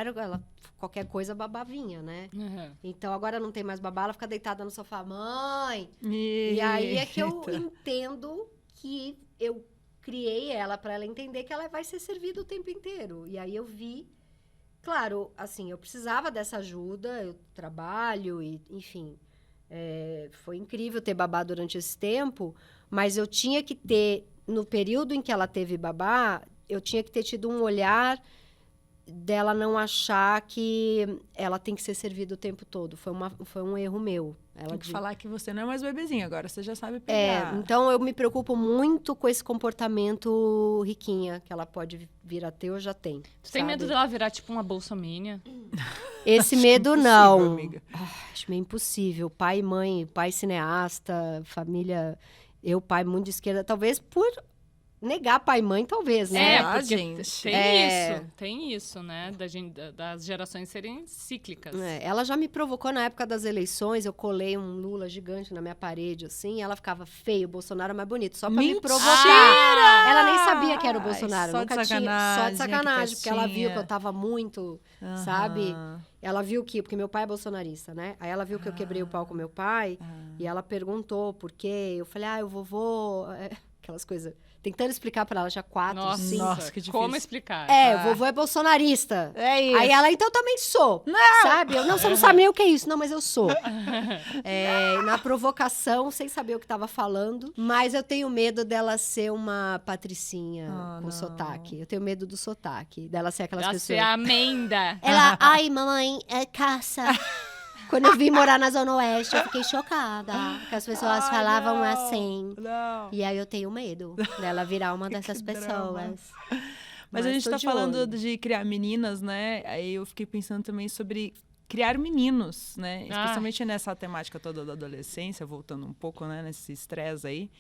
qualquer coisa, a babá vinha, né? Uhum. Então, agora não tem mais babá, ela fica deitada no sofá, mãe! E aí é que eu entendo que eu criei ela para ela entender que ela vai ser servida o tempo inteiro. E aí eu vi... Claro, assim, eu precisava dessa ajuda, eu trabalho e, enfim, foi incrível ter babá durante esse tempo, mas eu tinha que ter, no período em que ela teve babá, eu tinha que ter tido um olhar dela não achar que ela tem que ser servida o tempo todo. Foi um erro meu. Tem que falar que você não é mais bebezinho, agora você já sabe pegar. Então eu me preocupo muito com esse comportamento riquinha que ela pode vir a ter ou já tem. Tu tem medo dela virar tipo uma bolsominion? Esse medo não. Amiga. Acho meio impossível. Pai e mãe, pai cineasta, família... Eu, pai muito de esquerda, talvez por negar pai e mãe, talvez, né? Porque gente. Tem isso, né? Das gerações serem cíclicas. Ela já me provocou na época das eleições, eu colei um Lula gigante na minha parede, assim, e ela ficava feio, o Bolsonaro é mais bonito, só pra me provocar. Ela nem sabia que era o Bolsonaro, só nunca de sacanagem, só de sacanagem, porque ela viu que eu tava muito, sabe? Ela viu porque meu pai é bolsonarista, né? Aí ela viu que eu quebrei o pau com meu pai, e ela perguntou por quê. Eu falei, o vovô... Aquelas coisas... Tentando explicar pra ela, já 4, 5. Nossa, que difícil. Como explicar? O vovô é bolsonarista. É isso. Aí ela, então, também sou. Não! Sabe? Você não sabe nem o que é isso. Não, mas eu sou. Na provocação, sem saber o que estava falando. Mas eu tenho medo dela ser uma patricinha com sotaque. Eu tenho medo do sotaque. Dela ser aquelas pessoas... Ser a amenda. Ela, ai, mamãe, é caça. Quando eu vim morar na Zona Oeste, eu fiquei chocada. Que as pessoas falavam assim. Não. E aí eu tenho medo dela virar uma dessas pessoas. Mas a gente tá falando de criar meninas, né? Aí eu fiquei pensando também sobre criar meninos, né? Especialmente nessa temática toda da adolescência, voltando um pouco, né, nesse estresse aí.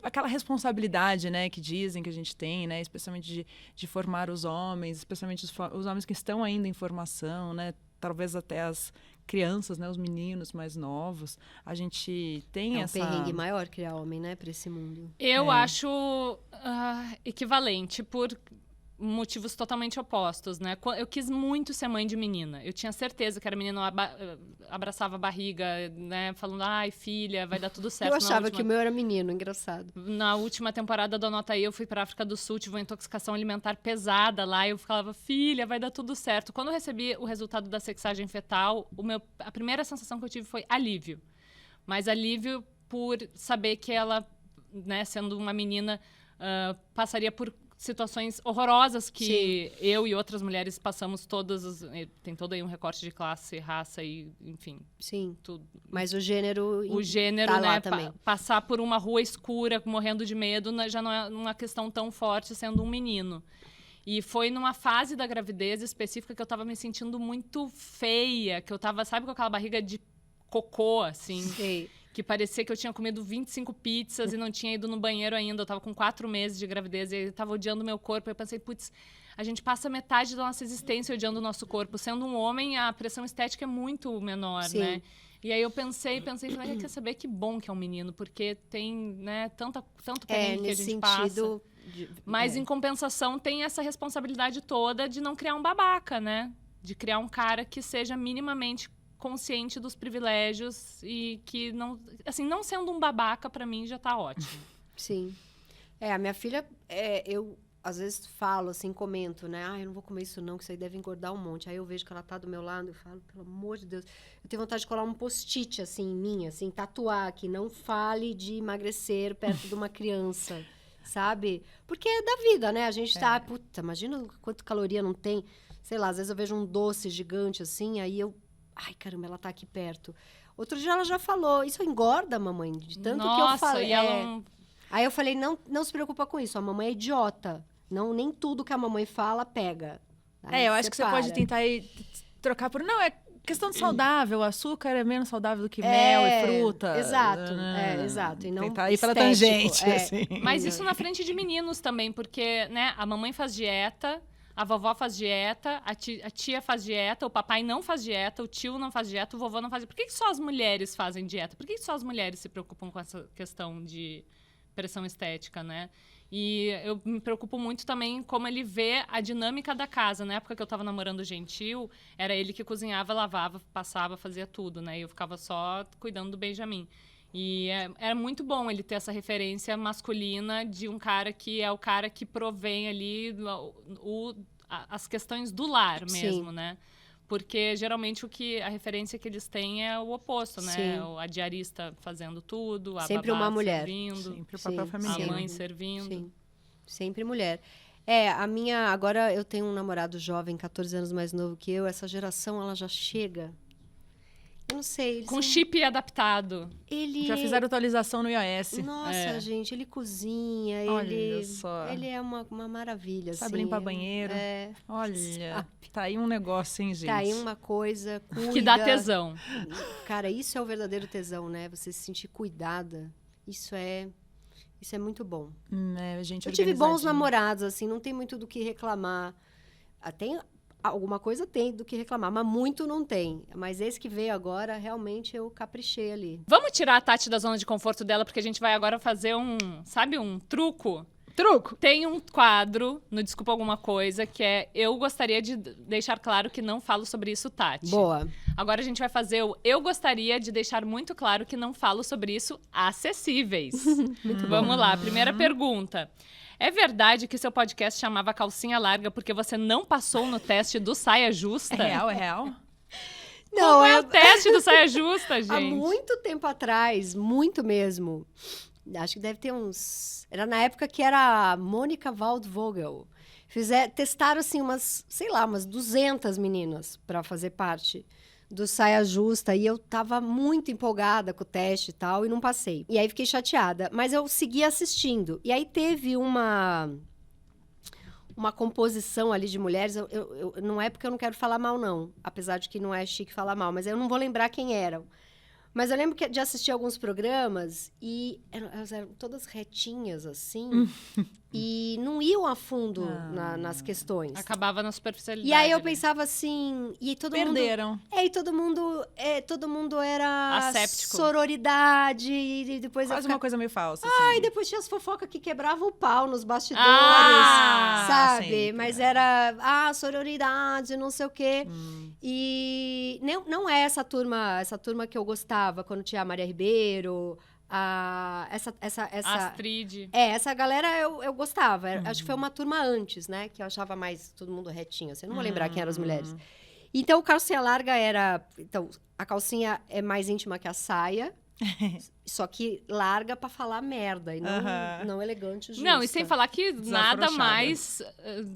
Aquela responsabilidade, né, que dizem que a gente tem, né? Especialmente de formar os homens, especialmente os homens que estão ainda em formação, né? Talvez até as crianças, né, os meninos mais novos. A gente tem essa... É um perrengue maior criar homem, né, pra esse mundo. Eu acho equivalente, motivos totalmente opostos, né? Eu quis muito ser mãe de menina. Eu tinha certeza que era menina, abraçava a barriga, né? Falando, ai, filha, vai dar tudo certo. Eu achava que o meu era menino, engraçado. Na última temporada do Anota Aí, eu fui pra África do Sul, tive uma intoxicação alimentar pesada lá. Eu falava, filha, vai dar tudo certo. Quando eu recebi o resultado da sexagem fetal, a primeira sensação que eu tive foi alívio. Mas alívio por saber que ela, né, sendo uma menina, passaria por situações horrorosas que eu e outras mulheres passamos todas. Tem todo aí um recorte de classe, raça e, enfim. Sim. Tudo. Mas o gênero tá, né? Lá também. Passar por uma rua escura, morrendo de medo, já não é uma questão tão forte sendo um menino. E foi numa fase da gravidez específica que eu tava me sentindo muito feia, que eu tava, sabe, com aquela barriga de cocô, assim. Sei. Que parecia que eu tinha comido 25 pizzas e não tinha ido no banheiro ainda. Eu tava com 4 meses de gravidez e eu tava odiando meu corpo. Eu pensei, putz, a gente passa metade da nossa existência odiando o nosso corpo. Sendo um homem, a pressão estética é muito menor, Sim. né? E aí eu pensei, falei, quer saber que bom que é um menino, porque tem, né, tanto perrengue que a gente passa. Mas, em compensação, tem essa responsabilidade toda de não criar um babaca, né? De criar um cara que seja minimamente consciente dos privilégios e que não... Assim, não sendo um babaca, pra mim, já tá ótimo. Sim. A minha filha, eu às vezes falo, assim, comento, né? Eu não vou comer isso não, que isso aí deve engordar um monte. Aí eu vejo que ela tá do meu lado, eu falo, pelo amor de Deus. Eu tenho vontade de colar um post-it, assim, em mim, assim, tatuar que não fale de emagrecer perto de uma criança, sabe? Porque é da vida, né? A gente tá, puta, imagina quanto caloria não tem. Sei lá, às vezes eu vejo um doce gigante, assim, aí eu... Ai, caramba, ela tá aqui perto. Outro dia ela já falou, isso engorda, mamãe, de tanto que eu falei. E ela... Aí eu falei, não se preocupa com isso, a mamãe é idiota. Não, nem tudo que a mamãe fala, pega. Aí eu acho que você pode tentar trocar por... Não, é questão de saudável. O açúcar é menos saudável do que mel e fruta. Exato, exato. E não tentar ir pela tangente, assim. Mas isso na frente de meninos também, porque, né, a mamãe faz dieta... A vovó faz dieta, a tia faz dieta, o papai não faz dieta, o tio não faz dieta, o vovô não faz dieta. Por que só as mulheres fazem dieta? Por que só as mulheres se preocupam com essa questão de pressão estética, né? E eu me preocupo muito também como ele vê a dinâmica da casa. Na época que eu estava namorando o Gentil, era ele que cozinhava, lavava, passava, fazia tudo, né? E eu ficava só cuidando do Benjamin. E era muito bom ele ter essa referência masculina de um cara que é o cara que provém ali as questões do lar mesmo, né? Porque geralmente a referência que eles têm é o oposto, né? Sim. A diarista fazendo tudo, a sempre babá uma mulher. Servindo, sempre o papel feminino. a mãe servindo. Sim, sempre mulher. Agora eu tenho um namorado jovem, 14 anos mais novo que eu, essa geração ela já chega... Eu não sei. Com chip adaptado. Já fizeram atualização no iOS. Nossa, gente, ele cozinha, Olha só. ele é uma maravilha. Sabe assim, limpar banheiro. Olha, tá aí um negócio, hein, gente? Tá aí uma coisa, cuida. Que dá tesão. Cara, isso é o verdadeiro tesão, né? Você se sentir cuidada. Isso é muito bom. Gente, eu tive bons namorados, assim, não tem muito do que reclamar. Tem alguma coisa tem do que reclamar, mas muito não tem. Mas esse que veio agora, realmente eu caprichei ali. Vamos tirar a Tati da zona de conforto dela, porque a gente vai agora fazer um truco? Truco! Tem um quadro no Desculpa Alguma Coisa, que é eu gostaria de deixar claro que não falo sobre isso, Tati. Boa. Agora a gente vai fazer eu gostaria de deixar muito claro que não falo sobre isso, acessíveis. Vamos lá, primeira pergunta. É verdade que seu podcast chamava Calcinha Larga porque você não passou no teste do Saia Justa? É real? Não, Como é o teste do Saia Justa, gente? Há muito tempo atrás, muito mesmo. Acho que deve ter uns... Era na época que era a Mônica Waldvogel. Testaram, assim, umas 200 meninas para fazer parte do Saia Justa. E eu tava muito empolgada com o teste e tal, e não passei. E aí fiquei chateada. Mas eu segui assistindo. E aí teve uma composição ali de mulheres. Não é porque eu não quero falar mal, não. Apesar de que não é chique falar mal. Mas eu não vou lembrar quem eram. Mas eu lembro de assistir alguns programas e elas eram todas retinhas, assim. E não iam a fundo nas questões. Acabava na superficialidade. E aí eu né? pensava assim... E todo Perderam. mundo... E todo mundo era... Asséptico. Sororidade. E depois Quase uma coisa meio falsa. Ai, depois tinha as fofocas que quebravam o pau nos bastidores, sabe? sempre, Mas era, sororidade, não sei o quê. E não é essa turma que eu gostava, quando tinha a Maria Ribeiro, essa Astrid. essa galera eu gostava. Acho que foi uma turma antes, né? Que eu achava mais todo mundo retinho. Assim, não vou lembrar quem eram as mulheres. Então, calcinha larga era... Então, a calcinha é mais íntima que a saia. Só que larga pra falar merda e não elegante, justa. Não, e sem falar que nada Desafrouxada. mais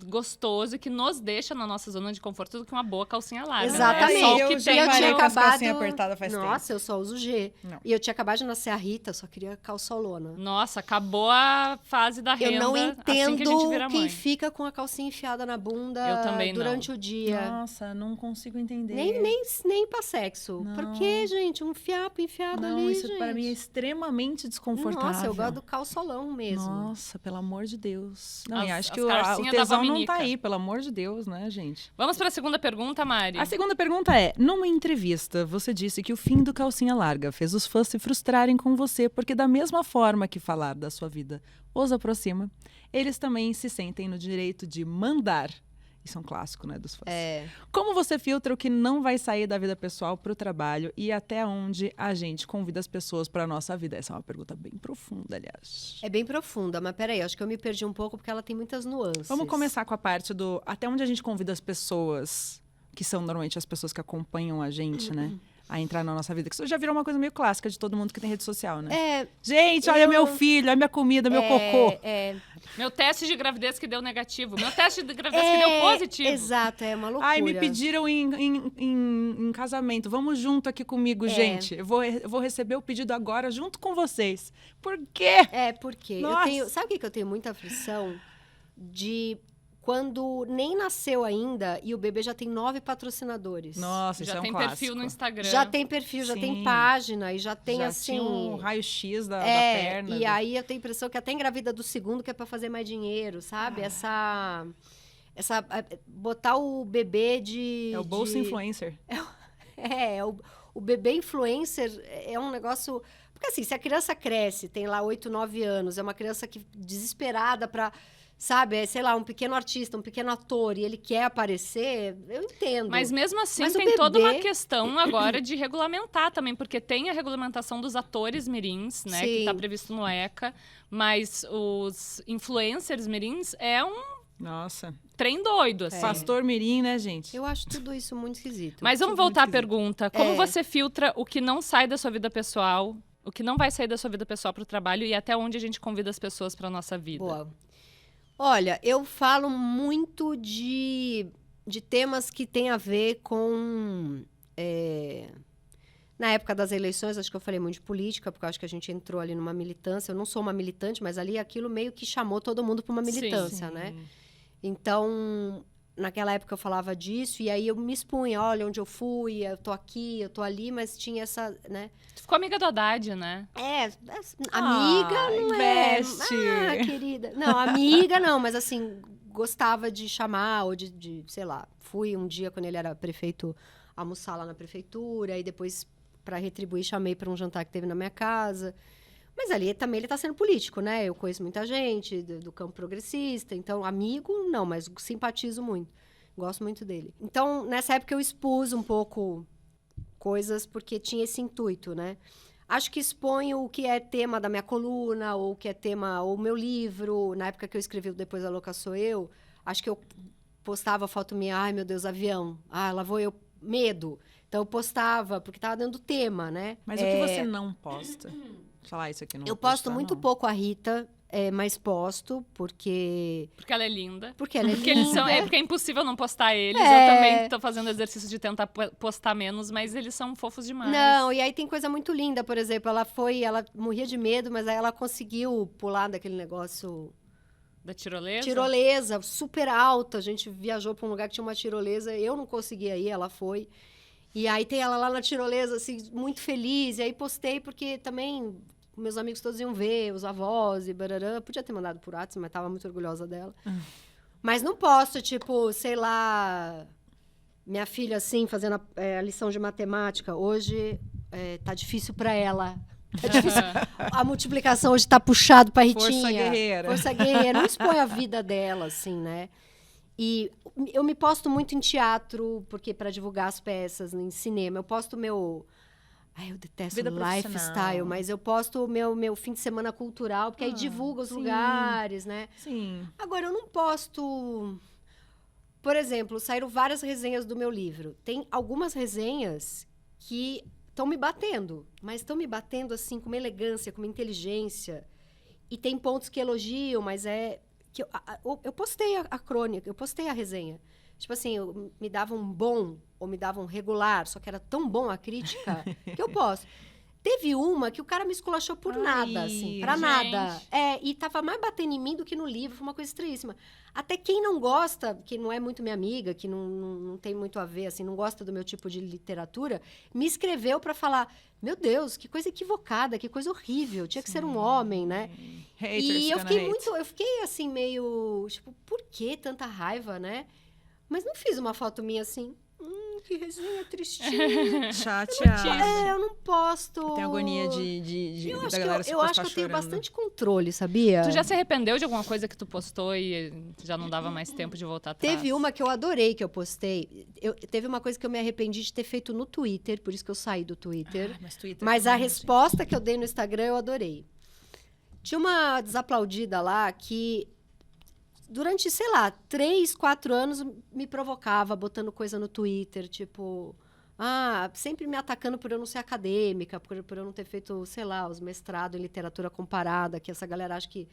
gostoso que nos deixa na nossa zona de conforto do que uma boa calcinha larga. Exatamente. É só o Eu que já tem. eu tinha parei com as acabado... calcinhas apertadas faz tempo. Nossa, eu só uso G. Não. E eu tinha acabado de nascer a Rita, só queria calçolona. Nossa, acabou a fase da renda. Eu não assim que a gente entendo vira quem mãe. fica com a calcinha enfiada na bunda Eu também durante o dia. Nossa, não consigo entender. Nem pra sexo. Não. Por que, gente? Um fiapo enfiado Não, ali, isso gente. para mim é extremamente desconfortável. Nossa, eu gosto do calçolão mesmo. Nossa, pelo amor de Deus. Não, e As- acho que as o calcinhas tesão dava não minica. tá aí, pelo amor de Deus, né, gente? Vamos para a segunda pergunta, Mari. A segunda pergunta é: numa entrevista, você disse que o fim do calcinha larga fez os fãs se frustrarem com você, porque da mesma forma que falar da sua vida os aproxima, eles também se sentem no direito de mandar. Isso é um clássico, né, dos fãs. Como você filtra o que não vai sair da vida pessoal para o trabalho e até onde a gente convida as pessoas para a nossa vida? Essa é uma pergunta bem profunda, aliás. É bem profunda, mas peraí, acho que eu me perdi um pouco porque ela tem muitas nuances. Vamos começar com a parte do até onde a gente convida as pessoas, que são normalmente as pessoas que acompanham a gente, né? A entrar na nossa vida. Que isso já virou uma coisa meio clássica de todo mundo que tem rede social, né? Gente, olha meu filho, olha minha comida, meu cocô. Meu teste de gravidez que deu negativo. Meu teste de gravidez que deu positivo. Exato, é uma loucura. Ai, me pediram em casamento. Vamos junto aqui comigo, gente. Eu vou receber o pedido agora junto com vocês. Por quê? Porque Nossa. sabe o que eu tenho muita aflição? De quando nem nasceu ainda e o bebê já tem 9 patrocinadores. Nossa, isso Já é um tem clássico. perfil no Instagram. Já tem perfil, já Sim. tem página e já tem Já assim. tinha um raio-x da perna. E aí eu tenho a impressão que até engravida do segundo que é pra fazer mais dinheiro, sabe? Botar o bebê de. É o bolsa de- influencer. O bebê influencer é um negócio. Porque assim, se a criança cresce, tem lá 8, 9 anos, é uma criança que desesperada pra. Sabe, sei lá, um pequeno artista, um pequeno ator, e ele quer aparecer, eu entendo. Mas mesmo assim, Mas o tem toda uma bebê- questão agora de regulamentar também, porque tem a regulamentação dos atores mirins, né, que Sim. está previsto no ECA, mas os influencers mirins é um Nossa. trem doido, assim. Pastor Mirim, né, gente? Eu acho tudo isso muito esquisito. Mas vamos Tudo muito voltar à esquisito. pergunta. Como você filtra o que não sai da sua vida pessoal, o que não vai sair da sua vida pessoal para o trabalho e até onde a gente convida as pessoas para nossa vida? Boa. Olha, eu falo muito de temas que têm a ver com... Na época das eleições, acho que eu falei muito de política, porque eu acho que a gente entrou ali numa militância. Eu não sou uma militante, mas ali aquilo meio que chamou todo mundo para uma militância, né? Então, naquela época eu falava disso, e aí eu me expunha, olha onde eu fui, eu tô aqui, eu tô ali, mas tinha essa, né? Tu ficou amiga do Haddad, né? Amiga não investe. é. Querida. Não, amiga não, mas assim, gostava de chamar, ou de, sei lá, fui um dia quando ele era prefeito almoçar lá na prefeitura, e depois, para retribuir, chamei para um jantar que teve na minha casa. Mas ali também ele está sendo político, né? Eu conheço muita gente do campo progressista, então amigo não, mas simpatizo muito. Gosto muito dele. Então, nessa época eu expus um pouco coisas porque tinha esse intuito, né? Acho que exponho o que é tema da minha coluna, ou o que é tema, ou meu livro. Na época que eu escrevi o Depois da Louca Sou Eu, acho que eu postava foto minha, ai meu Deus, avião. Ah, lá vou eu, medo. Então eu postava, porque estava dando tema, né? Mas o que você não posta? Falar isso aqui não Eu vou posto postar, muito não. pouco a Rita, mas posto, porque Porque ela é linda. ela é Porque eles são, linda. porque é impossível não postar eles. É. Eu também tô fazendo exercício de tentar postar menos, mas eles são fofos demais. Não, e aí tem coisa muito linda, por exemplo, ela morria de medo, mas aí ela conseguiu pular daquele negócio Da tirolesa? tirolesa, super alta. A gente viajou para um lugar que tinha uma tirolesa, eu não conseguia ir, ela foi. E aí tem ela lá na tirolesa, assim, muito feliz. E aí postei porque também meus amigos todos iam ver, os avós e barará. Podia ter mandado por WhatsApp, mas tava muito orgulhosa dela. Mas não posto, tipo, sei lá... Minha filha, assim, fazendo a lição de matemática. Hoje tá difícil para ela. Tá difícil. A multiplicação hoje tá puxado pra Ritinha. Força guerreira. Força guerreira. Não expõe a vida dela, assim, né? E eu me posto muito em teatro, porque para divulgar as peças, em cinema. Eu posto meu... Ai, eu detesto Vida lifestyle, profissional. mas eu posto o meu fim de semana cultural, porque aí divulga os sim. lugares, né? Sim. Agora, eu não posto... Por exemplo, saíram várias resenhas do meu livro. Tem algumas resenhas que estão me batendo, mas estão me batendo assim com uma elegância, com uma inteligência. E tem pontos que elogiam, mas que eu postei a crônica, eu postei a resenha. Tipo assim, me davam um bom ou me davam um regular, só que era tão bom a crítica que eu posto. Teve uma que o cara me esculachou por nada, assim, pra gente. nada. E tava mais batendo em mim do que no livro, foi uma coisa estranhíssima. Até quem não gosta, que não é muito minha amiga, que não tem muito a ver, assim, não gosta do meu tipo de literatura, me escreveu pra falar, meu Deus, que coisa equivocada, que coisa horrível, tinha que ser um homem, né? Haters E eu gonna fiquei hate. eu fiquei assim, meio, tipo, por que tanta raiva, né? Mas não fiz uma foto minha assim, que resenha tristinha. Chateada. Eu não posto. Tem agonia de Eu da acho galera que se eu acho postar que eu tenho chorando. bastante controle, sabia? Tu já se arrependeu de alguma coisa que tu postou e já não dava mais tempo de voltar atrás? Teve uma que eu adorei que eu postei. Teve uma coisa que eu me arrependi de ter feito no Twitter, por isso que eu saí do Twitter. Ai, mas Twitter Mas a também, resposta que eu dei no Instagram eu adorei. Tinha uma desaplaudida lá que, durante, sei lá, 3, 4 anos, me provocava, botando coisa no Twitter, tipo... sempre me atacando por eu não ser acadêmica, por eu não ter feito, sei lá, os mestrados em literatura comparada, que essa galera acha que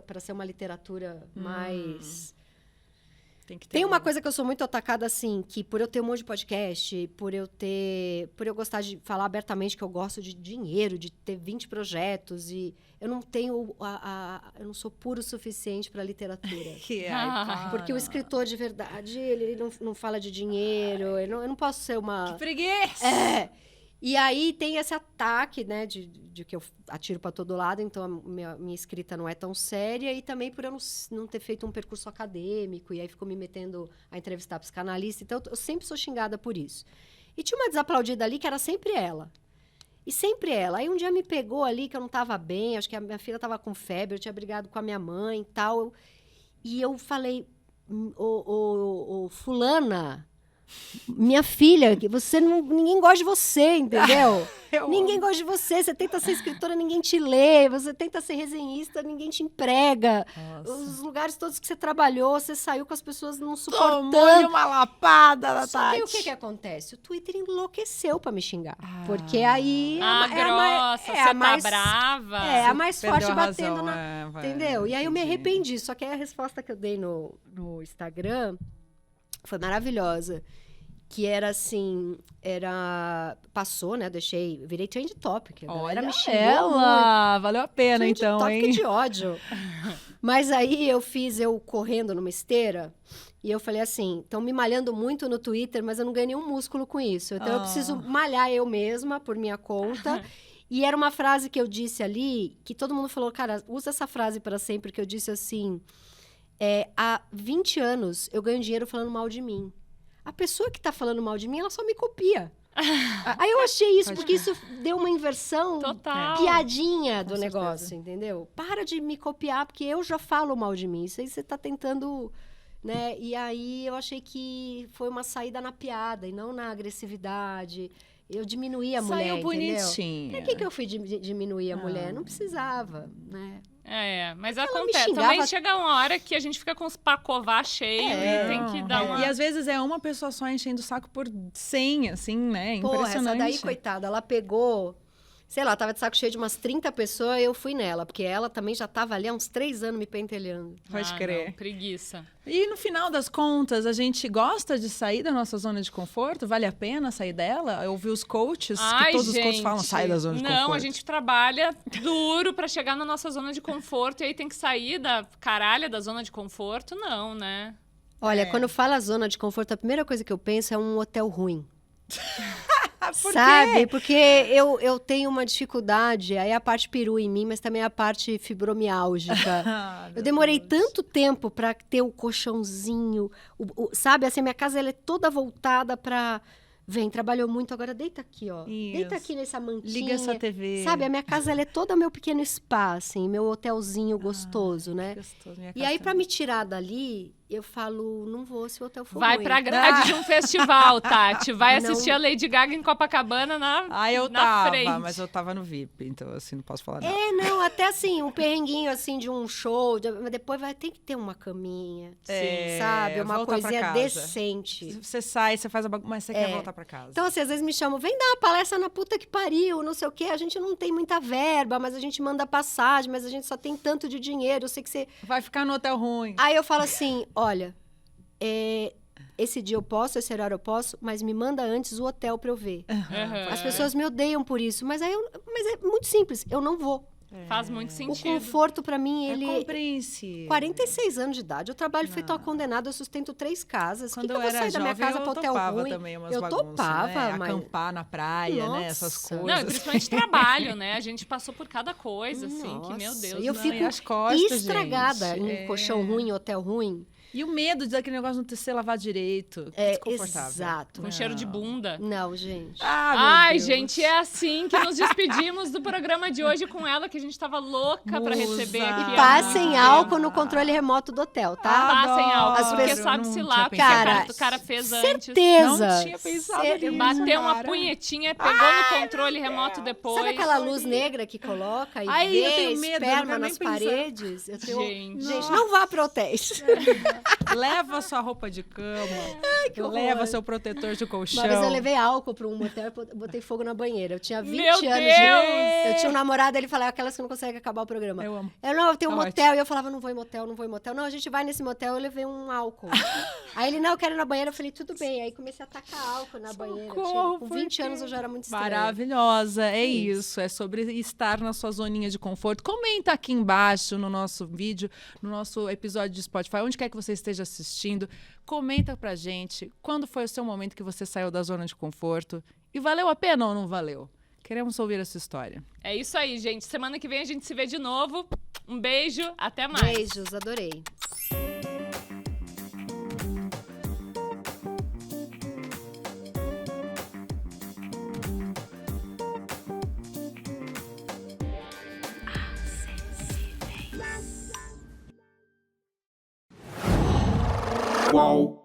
para ser uma literatura mais... Tem que ter Tem uma um- coisa que eu sou muito atacada, assim, que por eu ter um monte de podcast, por eu gostar de falar abertamente que eu gosto de dinheiro, de ter 20 projetos, e eu não tenho eu não sou puro o suficiente para literatura. Que Porque o escritor de verdade, ele não fala de dinheiro, eu não posso ser uma... preguiça! E aí tem esse ataque, né, de que eu atiro para todo lado, então a minha escrita não é tão séria, e também por eu não ter feito um percurso acadêmico, e aí ficou me metendo a entrevistar psicanalista, então eu sempre sou xingada por isso. E tinha uma desaplaudida ali que era sempre ela. E sempre ela. Aí um dia me pegou ali que eu não estava bem, acho que a minha filha estava com febre, eu tinha brigado com a minha mãe e tal, e eu falei, fulana... Minha filha, ninguém gosta de você, entendeu? Ninguém gosta de você. Você tenta ser escritora, ninguém te lê. Você tenta ser resenhista, ninguém te emprega. Nossa. Os lugares todos que você trabalhou, você saiu com as pessoas não Tomou suportando. uma lapada da Só que Tati. o que acontece? O Twitter enlouqueceu pra me xingar. Ah. Porque aí grossa, você tá brava. a mais Perdeu forte a batendo razão, na... vai, Entendeu? E aí eu me entendi. arrependi. Só que aí a resposta que eu dei no Instagram foi maravilhosa. Que era assim, passou, né? Virei trend topic. A galera Olha me xingou muito. ela! Valeu a pena, Trend então, topic hein? de ódio. Mas aí eu correndo numa esteira, e eu falei assim, estão me malhando muito no Twitter, mas eu não ganhei nenhum músculo com isso. Então eu preciso malhar eu mesma, por minha conta. E era uma frase que eu disse ali, que todo mundo falou, cara, usa essa frase para sempre, que eu disse assim, há 20 anos eu ganho dinheiro falando mal de mim. A pessoa que tá falando mal de mim, ela só me copia. Aí eu achei isso, porque isso deu uma inversão, Total. piadinha do Com negócio, certeza. entendeu? Para de me copiar, porque eu já falo mal de mim. Isso aí você tá tentando, né? E aí eu achei que foi uma saída na piada e não na agressividade. Eu diminuí a mulher, Saiu entendeu? bonitinha. Pra que eu fui diminuir a mulher? Não precisava, né? Mas ela me acontece. xingava- Também chega uma hora que a gente fica com os pacová cheio e tem que dar uma... E às vezes é uma pessoa só enchendo o saco por 100, assim, né? Porra, Impressionante. essa daí, coitada, ela pegou... Sei lá, tava de saco cheio de umas 30 pessoas e eu fui nela. Porque ela também já tava ali há uns 3 anos me pentelhando. Pode Ah, crer. não, preguiça. E no final das contas, a gente gosta de sair da nossa zona de conforto? Vale a pena sair dela? Eu ouvi os coaches, que todos os coaches falam, sai da zona de conforto. Não, a gente trabalha duro pra chegar na nossa zona de conforto e aí tem que sair da caralha da zona de conforto, não, né? Olha, quando fala zona de conforto, a primeira coisa que eu penso é um hotel ruim. Por Sabe? quê? Porque eu tenho uma dificuldade, aí a parte peru em mim, mas também a parte fibromiálgica. Ah, Eu meu demorei Deus. tanto tempo pra ter o colchãozinho, sabe? Assim, minha casa ela é toda voltada pra... Vem, trabalhou muito, agora deita aqui, ó. Deita Isso. aqui nessa mantinha. Liga essa TV. Sabe, a minha casa ela é toda meu pequeno spa, assim, meu hotelzinho gostoso, né? Gostoso, minha E casa aí, pra também. me tirar dali, eu falo, não vou se o hotel for Vai ruim. pra grade de um festival, Tati. Vai Não. assistir a Lady Gaga em Copacabana Eu na tava, frente. mas eu tava no VIP, então assim, não posso falar nada. Não, até assim, um perrenguinho assim de um show, mas depois vai ter que ter uma caminha, sabe? Uma voltar pra coisinha casa. decente. Você sai, você faz a bagunça, mas você quer voltar pra casa. Então, assim, às vezes me chamam, vem dar uma palestra na puta que pariu, não sei o quê. A gente não tem muita verba, mas a gente manda passagem, mas a gente só tem tanto de dinheiro. Eu sei que você. Vai ficar no hotel ruim. Aí eu falo assim: olha, esse dia eu posso, esse horário eu posso, mas me manda antes o hotel pra eu ver. Uhum. As pessoas me odeiam por isso, mas mas é muito simples, eu não vou. Faz muito O sentido. conforto pra mim, É ele. compreensível. 46 anos de idade, eu trabalho feito uma condenada, eu sustento 3 casas. Quando que eu eu vou era sair da minha jovem, casa eu pro hotel topava ruim? também umas Eu bagunças, topava, né? mas... Acampar na praia, né? Essas Nossa. coisas. Não, e principalmente trabalho, né? A gente passou por cada coisa, assim, que, meu Nossa, Deus. e eu não. fico e as costas, estragada gente. em colchão ruim, hotel ruim. E o medo de aquele negócio não ter ser lavado direito. Que desconfortável. Exato. Com cheiro de bunda. Não, gente. Meu Ai, Deus. gente, é assim que nos despedimos do programa de hoje com ela, que a gente tava louca pra Musa. receber aqui. E há Passem muito álcool tempo. no controle remoto do hotel, tá? Passem álcool, Adoro, porque As sabe-se não lá tinha o que pensado o cara nisso. fez antes. Certeza. Não tinha pensado nisso. Bateu uma cara. punhetinha, pegou no controle remoto depois. Sabe aquela luz negra que coloca e Ai, eu vê tenho medo, eu não esperma quero nem nas pensar. paredes? Eu tenho... Gente. Gente, não vá para hotéis. Leva sua roupa de cama. que horror. Leva seu protetor de colchão. Uma vez eu levei álcool para um motel e botei fogo na banheira. Eu tinha 20 Meu anos. Deus! Eu tinha um namorado, ele falava, aquelas que não conseguem acabar o programa. Eu amo. Eu tenho um Ótimo. motel. E eu falava, não vou em motel, não vou em motel. Não, a gente vai nesse motel, eu levei um álcool. Aí ele, não, eu quero ir na banheira. Eu falei, tudo bem. Aí comecei a tacar álcool na banheira. Socorro, Com por 20 quê? anos eu já era muito estranha. Maravilhosa, é isso. É sobre estar na sua zoninha de conforto. Comenta aqui embaixo no nosso vídeo, no nosso episódio de Spotify, onde quer que você esteja assistindo. Comenta pra gente quando foi o seu momento que você saiu da zona de conforto e valeu a pena ou não valeu? Queremos ouvir essa história. É isso aí, gente. Semana que vem a gente se vê de novo. Um beijo, até mais. Beijos, adorei. Qual?